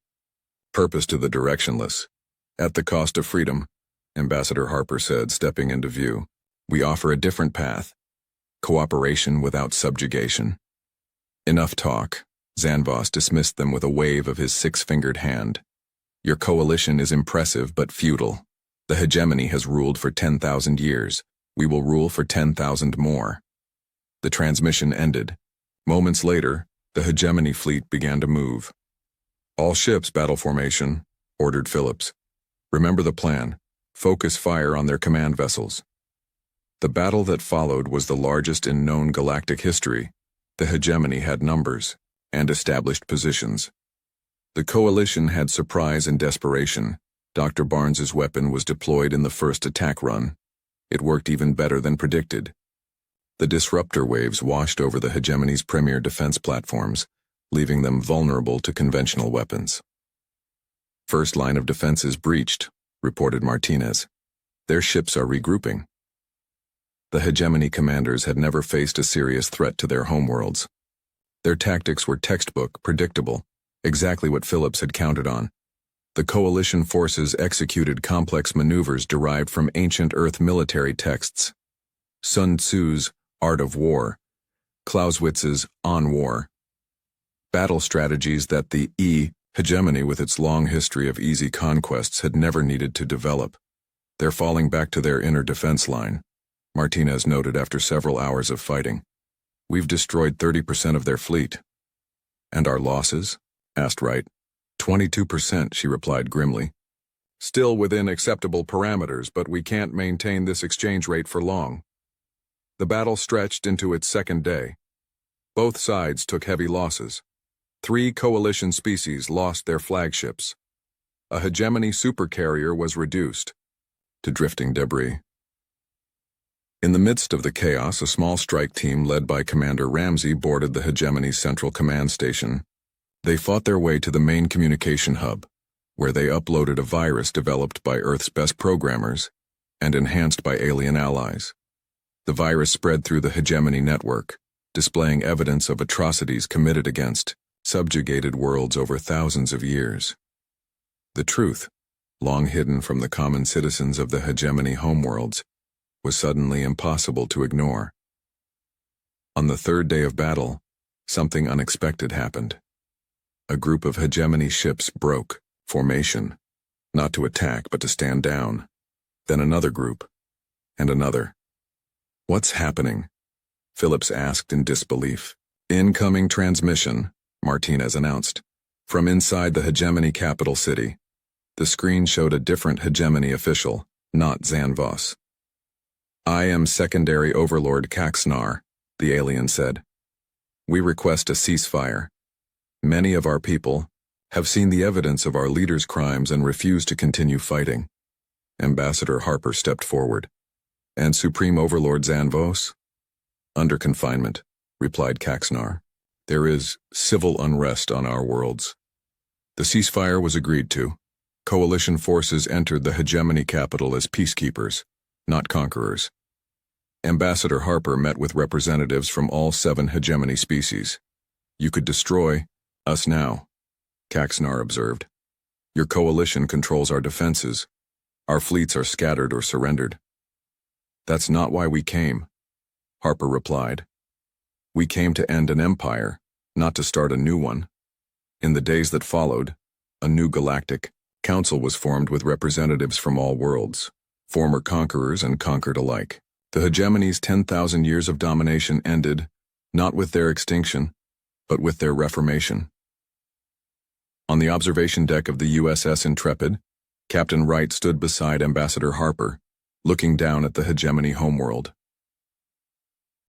purpose to the directionless. At the cost of freedom, Ambassador Harper said, stepping into view. We offer a different path. Cooperation without subjugation. Enough talk. Zanvos dismissed them with a wave of his 6-fingered hand. Your coalition is impressive but futile. The hegemony has ruled for 10,000 years. We will rule for 10,000 more. The transmission ended. Moments later, the hegemony fleet began to move. All ships battle formation, ordered Phillips. Remember the plan. Focus fire on their command vessels. The battle that followed was the largest in known galactic history. The hegemony had numbers and established positions. The coalition had surprise and desperation. Dr. Barnes's weapon was deployed in the first attack run. It worked even better than predicted. The disruptor waves washed over the hegemony's premier defense platforms, leaving them vulnerable to conventional weapons. First line of defenses breached, reported Martinez. Their ships are regrouping. The hegemony commanders had never faced a serious threat to their homeworlds. Their tactics were textbook, predictable, exactly what Phillips had counted on. The coalition forces executed complex maneuvers derived from ancient Earth military texts. Sun Tzu's Art of War, Clausewitz's On War. Battle strategies that the hegemony with its long history of easy conquests had never needed to develop. They're falling back to their inner defense line, Martinez noted after several hours of fighting. We've destroyed 30% of their fleet. And our losses? Asked Wright. 22%, she replied grimly. Still within acceptable parameters, but we can't maintain this exchange rate for long. The battle stretched into its second day. Both sides took heavy losses. 3 coalition species lost their flagships. A hegemony supercarrier was reduced to drifting debris. In the midst of the chaos, a small strike team led by Commander Ramsey boarded the hegemony's central command station. They fought their way to the main communication hub, where they uploaded a virus developed by Earth's best programmers and enhanced by alien allies. The virus spread through the hegemony network, displaying evidence of atrocities committed against subjugated worlds over thousands of years. The truth, long hidden from the common citizens of the hegemony homeworlds, was suddenly impossible to ignore. On the 3rd day of battle, something unexpected happened. A group of hegemony ships broke formation, not to attack but to stand down. Then another group, and another. What's happening? Phillips asked in disbelief. Incoming transmission, Martinez announced. From inside the hegemony capital city. The screen showed a different hegemony official, not Zanvos. I am Secondary Overlord Kaxnar, the alien said. We request a ceasefire. Many of our people have seen the evidence of our leaders' crimes and refuse to continue fighting. Ambassador Harper stepped forward. And Supreme Overlord Zanvos? Under confinement, replied Kaxnar. There is civil unrest on our worlds. The ceasefire was agreed to. Coalition forces entered the hegemony capital as peacekeepers, not conquerors. Ambassador Harper met with representatives from all 7 hegemony species. You could destroy us now, Kaxnar observed. Your coalition controls our defenses. Our fleets are scattered or surrendered. That's not why we came, Harper replied. We came to end an empire, not to start a new one. In the days that followed, a new galactic council was formed with representatives from all worlds, former conquerors and conquered alike. The hegemony's 10,000 years of domination ended, not with their extinction, but with their reformation. On the observation deck of the USS Intrepid, Captain Wright stood beside Ambassador Harper, looking down at the hegemony homeworld.